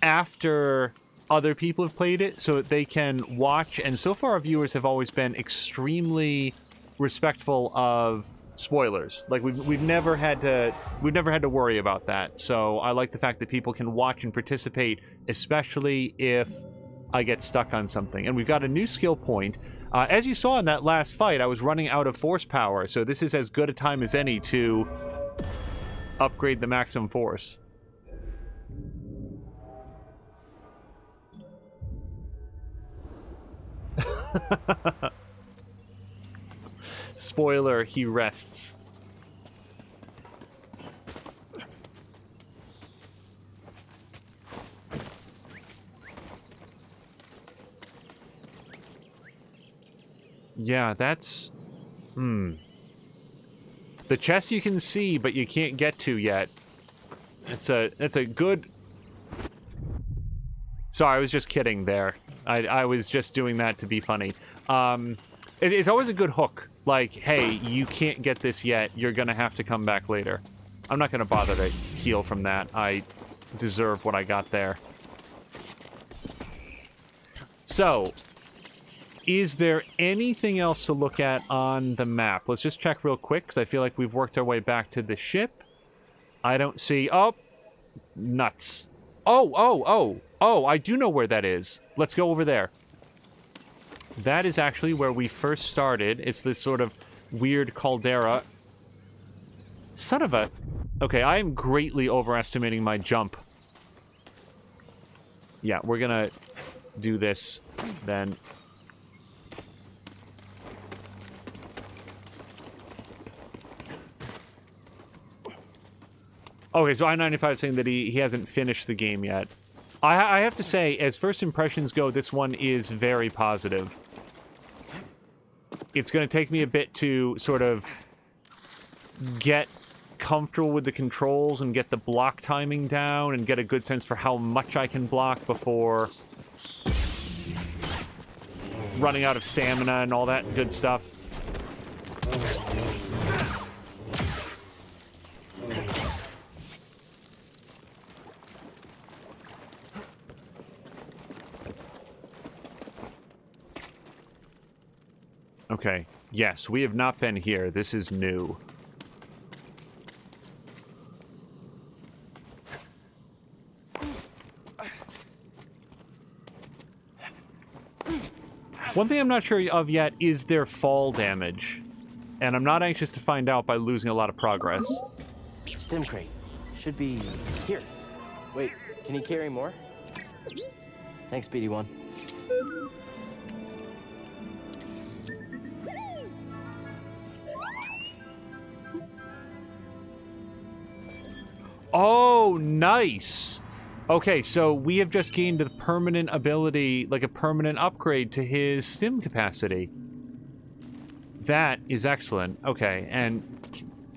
after other people have played it, so that they can watch. And so far, our viewers have always been extremely respectful of spoilers. Like we've never had to worry about that. So I like the fact that people can watch and participate, especially if I get stuck on something. And we've got a new skill point. As you saw in that last fight, I was running out of force power, so this is as good a time as any to upgrade the maximum force. Spoiler, he rests. Yeah, that's... The chest you can see, but you can't get to yet. That's a good... Sorry, I was just kidding there. I was just doing that to be funny. It's always a good hook. Like, hey, you can't get this yet. You're gonna have to come back later. I'm not gonna bother to heal from that. I deserve what I got there. So... is there anything else to look at on the map? Let's just check real quick, because I feel like we've worked our way back to the ship. I don't see... Oh! Nuts. Oh, I do know where that is. Let's go over there. That is actually where we first started. It's this sort of weird caldera. Son of a... Okay, I am greatly overestimating my jump. Yeah, we're gonna do this, then... Okay, so I-95 is saying that he hasn't finished the game yet. I have to say, as first impressions go, this one is very positive. It's going to take me a bit to sort of get comfortable with the controls and get the block timing down and get a good sense for how much I can block before running out of stamina and all that good stuff. Okay, yes, we have not been here. This is new. One thing I'm not sure of yet is their fall damage. And I'm not anxious to find out by losing a lot of progress. Stim crate. Should be here. Wait, can you carry more? Thanks, BD1. Oh, nice. Okay, so we have just gained a permanent ability, like a permanent upgrade to his stim capacity. That is excellent. Okay, and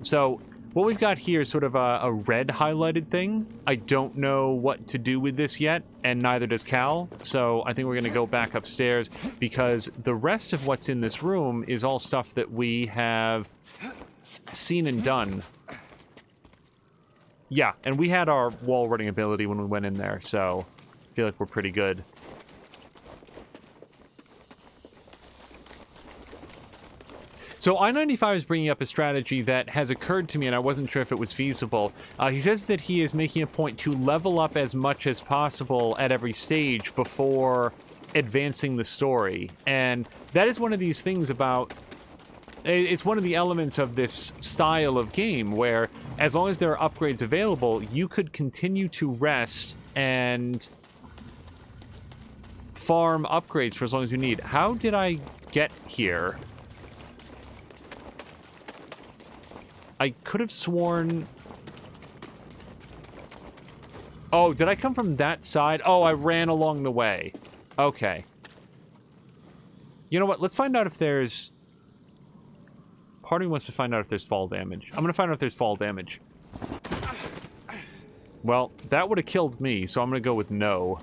so what we've got here is sort of a red highlighted thing. I don't know what to do with this yet, and neither does Cal. So I think we're going to go back upstairs because the rest of what's in this room is all stuff that we have seen and done. Yeah, and we had our wall running ability when we went in there, so I feel like we're pretty good. So I-95 is bringing up a strategy that has occurred to me, and I wasn't sure if it was feasible. He says that he is making a point to level up as much as possible at every stage before advancing the story. And that is one of these things about... It's one of the elements of this style of game where, as long as there are upgrades available, you could continue to rest and farm upgrades for as long as you need. How did I get here? I could have sworn Oh, did I come from that side? Oh, I ran along the way. Okay. You know what? Let's find out if there's... Part of me wants to find out if there's fall damage. I'm gonna find out if there's fall damage. Well, that would have killed me, so I'm gonna go with no.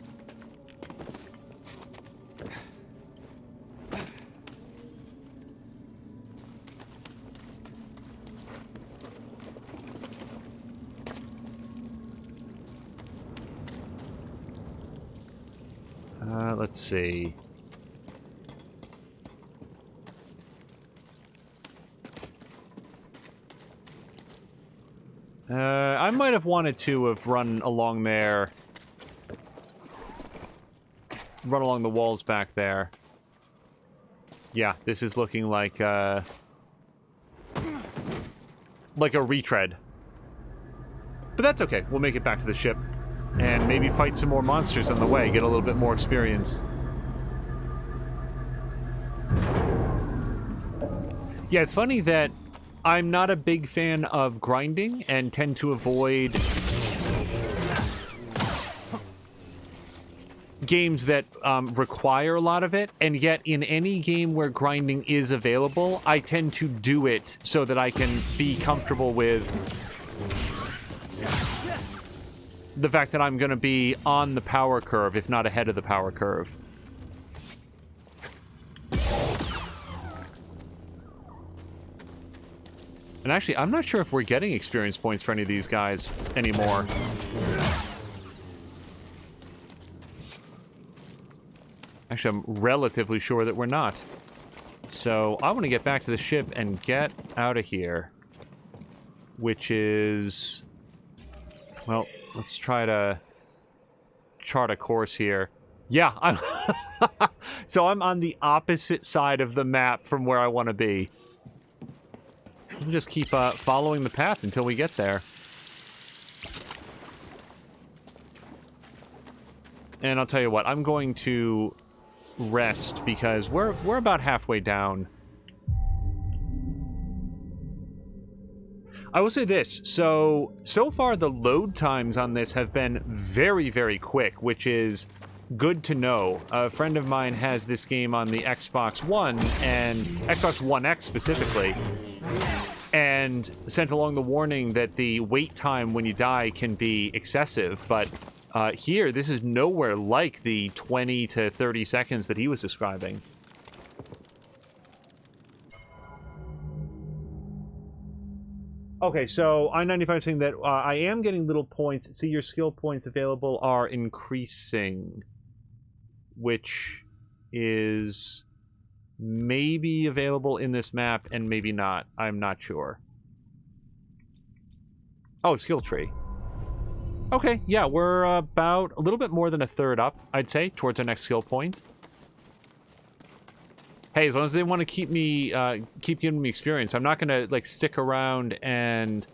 Let's see. I might have wanted to have run along there. Run along the walls back there. Yeah, this is looking like a retread. But that's okay. We'll make it back to the ship. And maybe fight some more monsters on the way. Get a little bit more experience. Yeah, it's funny that I'm not a big fan of grinding and tend to avoid games that require a lot of it, and yet in any game where grinding is available, I tend to do it so that I can be comfortable with the fact that I'm going to be on the power curve, if not ahead of the power curve. And actually, I'm not sure if we're getting experience points for any of these guys anymore. Actually, I'm relatively sure that we're not. So, I want to get back to the ship and get out of here. Which is... Well, let's try to chart a course here. Yeah, I'm so I'm on the opposite side of the map from where I want to be. We'll just keep following the path until we get there. And I'll tell you what, I'm going to rest because we're about halfway down. I will say this, so far the load times on this have been very, very quick, which is good to know. A friend of mine has this game on the Xbox One, and Xbox One X specifically, and sent along the warning that the wait time when you die can be excessive, but here, this is nowhere like the 20 to 30 seconds that he was describing. Okay, so I-95 is saying that I am getting little points. See, your skill points available are increasing, which is maybe available in this map and maybe not. I'm not sure. Oh, skill tree. Okay, yeah, we're about a little bit more than a third up, I'd say, towards our next skill point. Hey, as long as they want to keep me, keep giving me experience, I'm not gonna, like, stick around and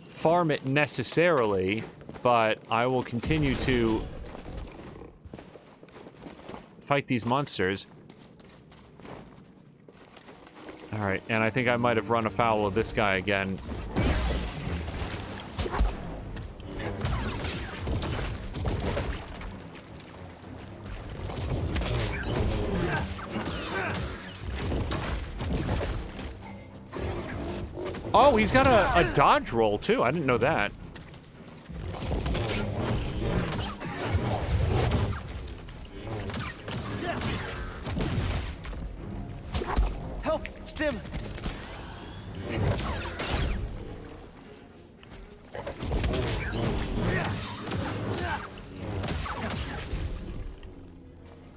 farm it necessarily, but I will continue to fight these monsters. Alright, and I think I might have run afoul of this guy again. Oh, he's got a dodge roll, too. I didn't know that. Help! Stim!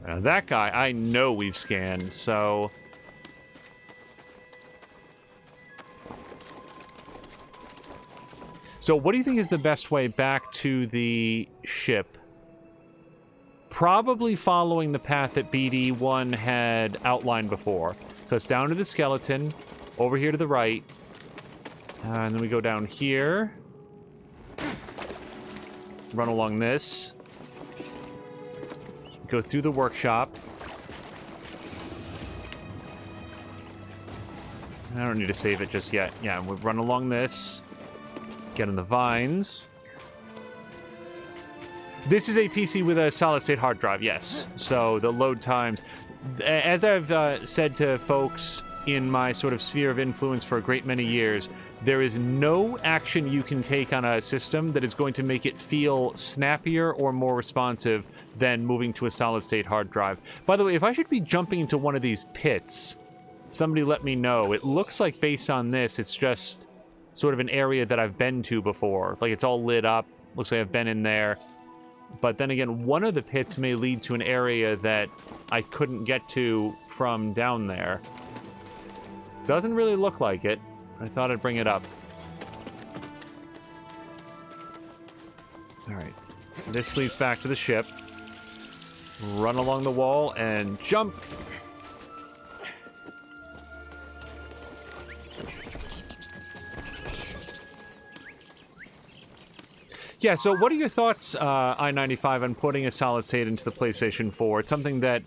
Now, that guy, I know we've scanned, so... So what do you think is the best way back to the ship? Probably following the path that BD1 had outlined before. So it's down to the skeleton, over here to the right, and then we go down here, run along this, go through the workshop. I don't need to save it just yet. Yeah, we'll run along this. Get in the vines. This is a PC with a solid-state hard drive, yes. So the load times... As I've said to folks in my sort of sphere of influence for a great many years, there is no action you can take on a system that is going to make it feel snappier or more responsive than moving to a solid-state hard drive. By the way, if I should be jumping into one of these pits, somebody let me know. It looks like, based on this, it's just sort of an area that I've been to before. Like, it's all lit up. Looks like I've been in there. But then again, one of the pits may lead to an area that I couldn't get to from down there. Doesn't really look like it. I thought I'd bring it up. Alright. This leads back to the ship. Run along the wall and jump! Yeah, so what are your thoughts, I-95, on putting a solid state into the PlayStation 4? It's something that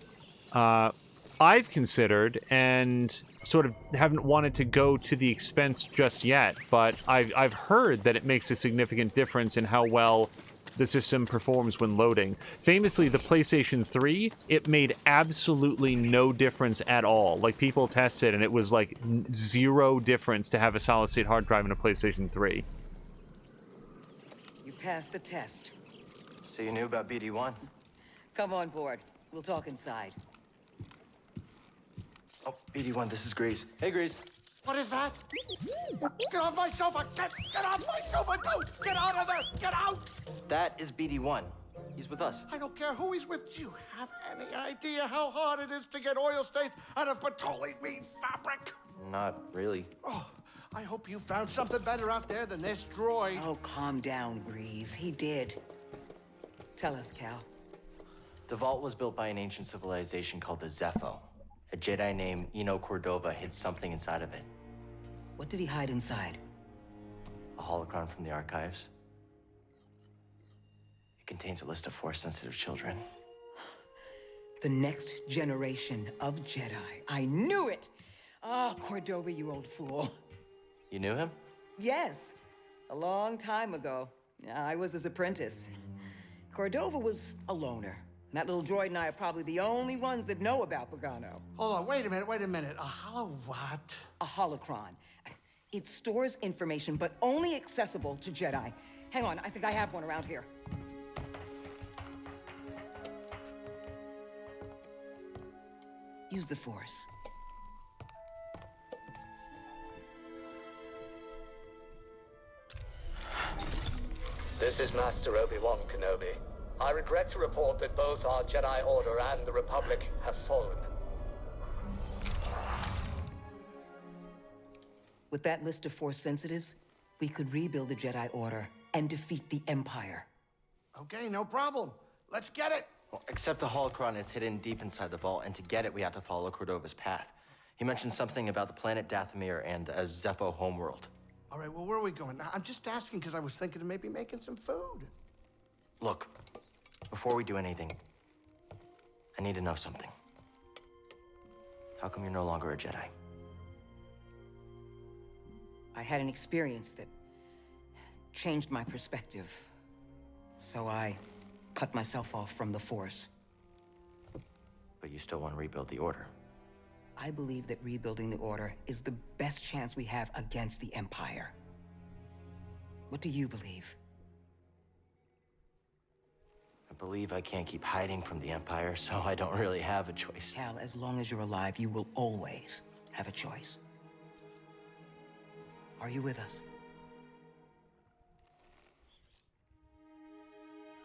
I've considered and sort of haven't wanted to go to the expense just yet, but I've heard that it makes a significant difference in how well the system performs when loading. Famously, the PlayStation 3, it made absolutely no difference at all. Like, people tested, and it was like zero difference to have a solid-state hard drive in a PlayStation 3. Passed the test. So you knew about BD1? Come on board. We'll talk inside. Oh, BD1, this is Grease. Hey, Grease. What is that? Get off my sofa! Get off my sofa! Don't! Get out of there! Get out! That is BD1. He's with us. I don't care who he's with. Do you have any idea how hard it is to get oil stains out of petroleum fabric? Not really. Oh, I hope you found something better out there than this droid. Oh, calm down, Breeze. He did. Tell us, Cal. The vault was built by an ancient civilization called the Zepho. A Jedi named Eno Cordova hid something inside of it. What did he hide inside? A holocron from the archives. It contains a list of Force-sensitive children. The next generation of Jedi. I knew it! Ah, Cordova, you old fool. You knew him? Yes, a long time ago. I was his apprentice. Cordova was a loner. That little droid and I are probably the only ones that know about Pagano. Hold on, wait a minute. A holo what? A holocron. It stores information, but only accessible to Jedi. Hang on, I think I have one around here. Use the Force. This is Master Obi-Wan Kenobi. I regret to report that both our Jedi Order and the Republic have fallen. With that list of Force sensitives, we could rebuild the Jedi Order and defeat the Empire. Okay, no problem. Let's get it. Well, except the holocron is hidden deep inside the vault, and to get it, we have to follow Cordova's path. He mentioned something about the planet Dathomir and a Zepho homeworld. All right, well, where are we going? I'm just asking because I was thinking of maybe making some food. Look, before we do anything, I need to know something. How come you're no longer a Jedi? I had an experience that changed my perspective. So I cut myself off from the Force. But you still want to rebuild the Order. I believe that rebuilding the Order is the best chance we have against the Empire. What do you believe? I believe I can't keep hiding from the Empire, so I don't really have a choice. Cal, as long as you're alive, you will always have a choice. Are you with us?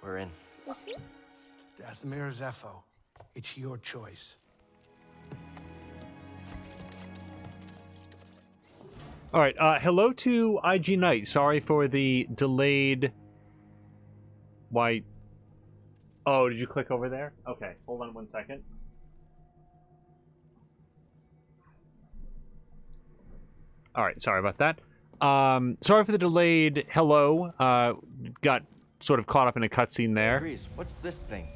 We're in. Dathomir or Zepho, it's your choice. All right, hello to IG Knight. Sorry for the delayed... Why... Oh, did you click over there? Okay, hold on one second. All right, sorry about that. Sorry for the delayed hello. Got sort of caught up in a cutscene there. Grease, what's this thing?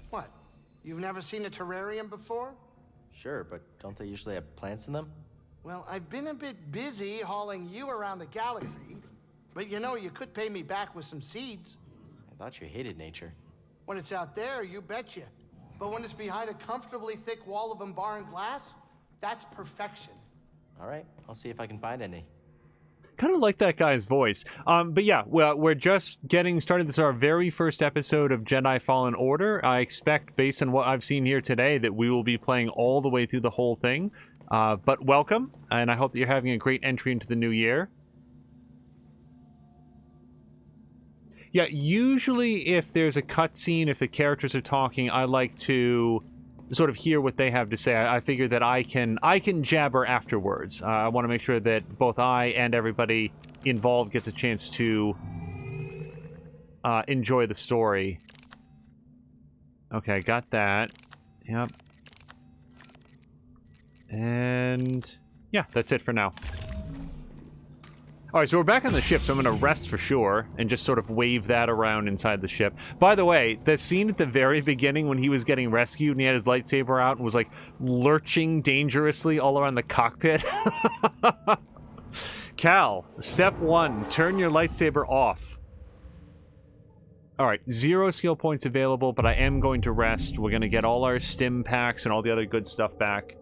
What? You've never seen a terrarium before? Sure, but don't they usually have plants in them? Well, I've been a bit busy hauling you around the galaxy. But you know, you could pay me back with some seeds. I thought you hated nature. When it's out there, you betcha. But when it's behind a comfortably thick wall of embarring glass, that's perfection. All right, I'll see if I can find any. Kind of like that guy's voice. But yeah, we're just getting started. This is our very first episode of Jedi Fallen Order. I expect, based on what I've seen here today, that we will be playing all the way through the whole thing. But welcome, and I hope that you're having a great entry into the new year. Yeah, usually if there's a cutscene, if the characters are talking, I like to sort of hear what they have to say. I figure that I can jabber afterwards. I want to make sure that both I and everybody involved gets a chance to enjoy the story. Okay, got that. Yep. And yeah, that's it for now. Alright, so we're back on the ship, so I'm going to rest for sure, and just sort of wave that around inside the ship. By the way, the scene at the very beginning when he was getting rescued and he had his lightsaber out and was, like, lurching dangerously all around the cockpit. Cal, step 1, turn your lightsaber off. Alright, 0 skill points available, but I am going to rest. We're going to get all our stim packs and all the other good stuff back.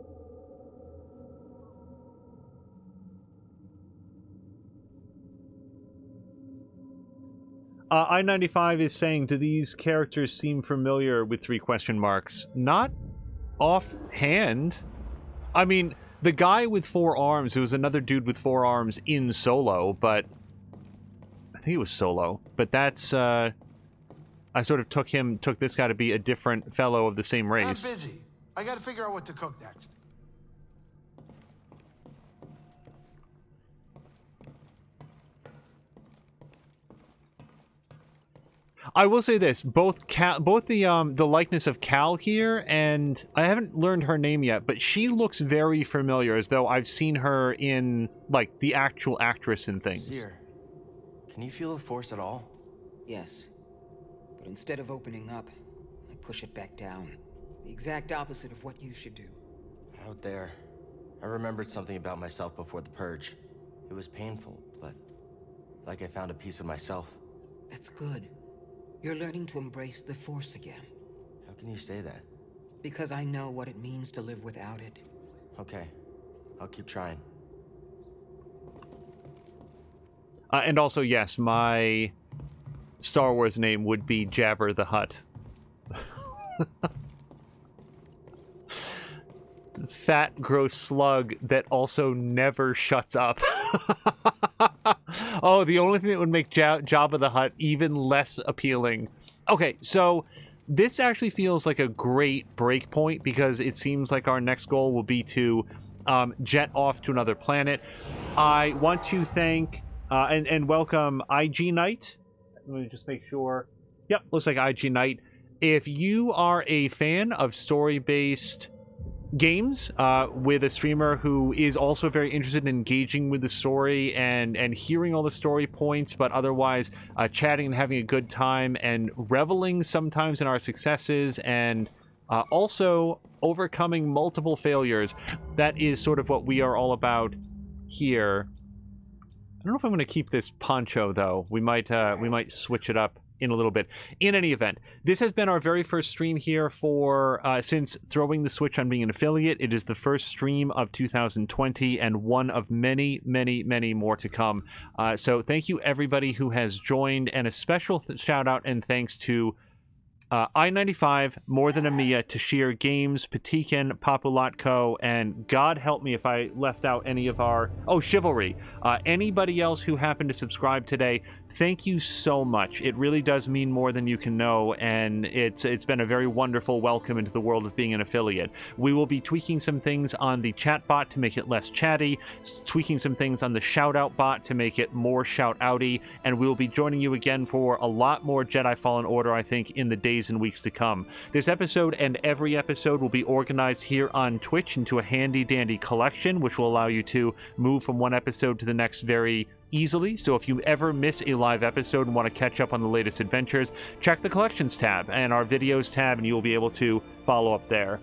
I-95 is saying, do these characters seem familiar with 3 question marks? Not offhand. I mean, the guy with 4 arms, there was another dude with 4 arms in Solo, but... I think it was Solo. But that's, I sort of took this guy to be a different fellow of the same race. I'm busy. I gotta figure out what to cook next. I will say this: both the likeness of Cal here, and I haven't learned her name yet, but she looks very familiar, as though I've seen her in like the actual actress and things. Seer, can you feel the Force at all? Yes, but instead of opening up, I push it back down. The exact opposite of what you should do. Out there, I remembered something about myself before the purge. It was painful, but like I found a piece of myself. That's good. You're learning to embrace the Force again. How can you say that? Because I know what it means to live without it. Okay, I'll keep trying. And also, yes, my Star Wars name would be Jabber the Hutt. Fat, gross slug that also never shuts up. Oh, the only thing that would make Jabba the Hutt even less appealing. Okay, so this actually feels like a great break point because it seems like our next goal will be to jet off to another planet. I want to thank and welcome IG Knight. Let me just make sure. Yep, looks like IG Knight. If you are a fan of story-based games with a streamer who is also very interested in engaging with the story and hearing all the story points, but otherwise chatting and having a good time and reveling sometimes in our successes and also overcoming multiple failures, that is sort of what we are all about here. I don't know if I'm going to keep this poncho though. We might switch it up in a little bit. In any event, this has been our very first stream here for since throwing the switch on being an affiliate. It is the first stream of 2020 and one of many, many, many more to come. So thank you everybody who has joined, and a special shout out and thanks to I-95, More Than a Mia, Tashir Games, Patikin, Papulatko, and God help me if I left out any of our... Oh, Chivalry. Anybody else who happened to subscribe today, thank you so much. It really does mean more than you can know, and it's been a very wonderful welcome into the world of being an affiliate. We will be tweaking some things on the chat bot to make it less chatty, tweaking some things on the shout-out bot to make it more shout-outy, and we will be joining you again for a lot more Jedi Fallen Order, I think, in the days and weeks to come. This episode and every episode will be organized here on Twitch into a handy-dandy collection, which will allow you to move from one episode to the next very easily. So if you ever miss a live episode and want to catch up on the latest adventures, check the collections tab and our videos tab and you will be able to follow up there.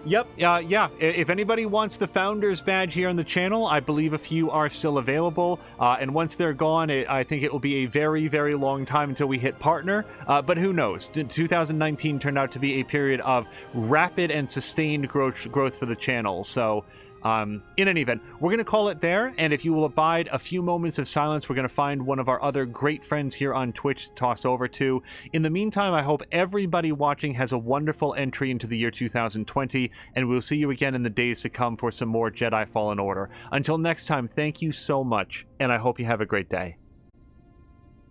Yep, yeah. If anybody wants the Founders Badge here on the channel, I believe a few are still available. And once they're gone, I think it will be a very, very long time until we hit Partner. But who knows? 2019 turned out to be a period of rapid and sustained growth for the channel. So, in any event, we're going to call it there. And if you will abide a few moments of silence, we're going to find one of our other great friends here on Twitch to toss over to. In the meantime, I hope everybody watching has a wonderful entry into the year 2020, and we'll see you again in the days to come for some more Jedi Fallen Order. Until next time, thank you so much, and I hope you have a great day.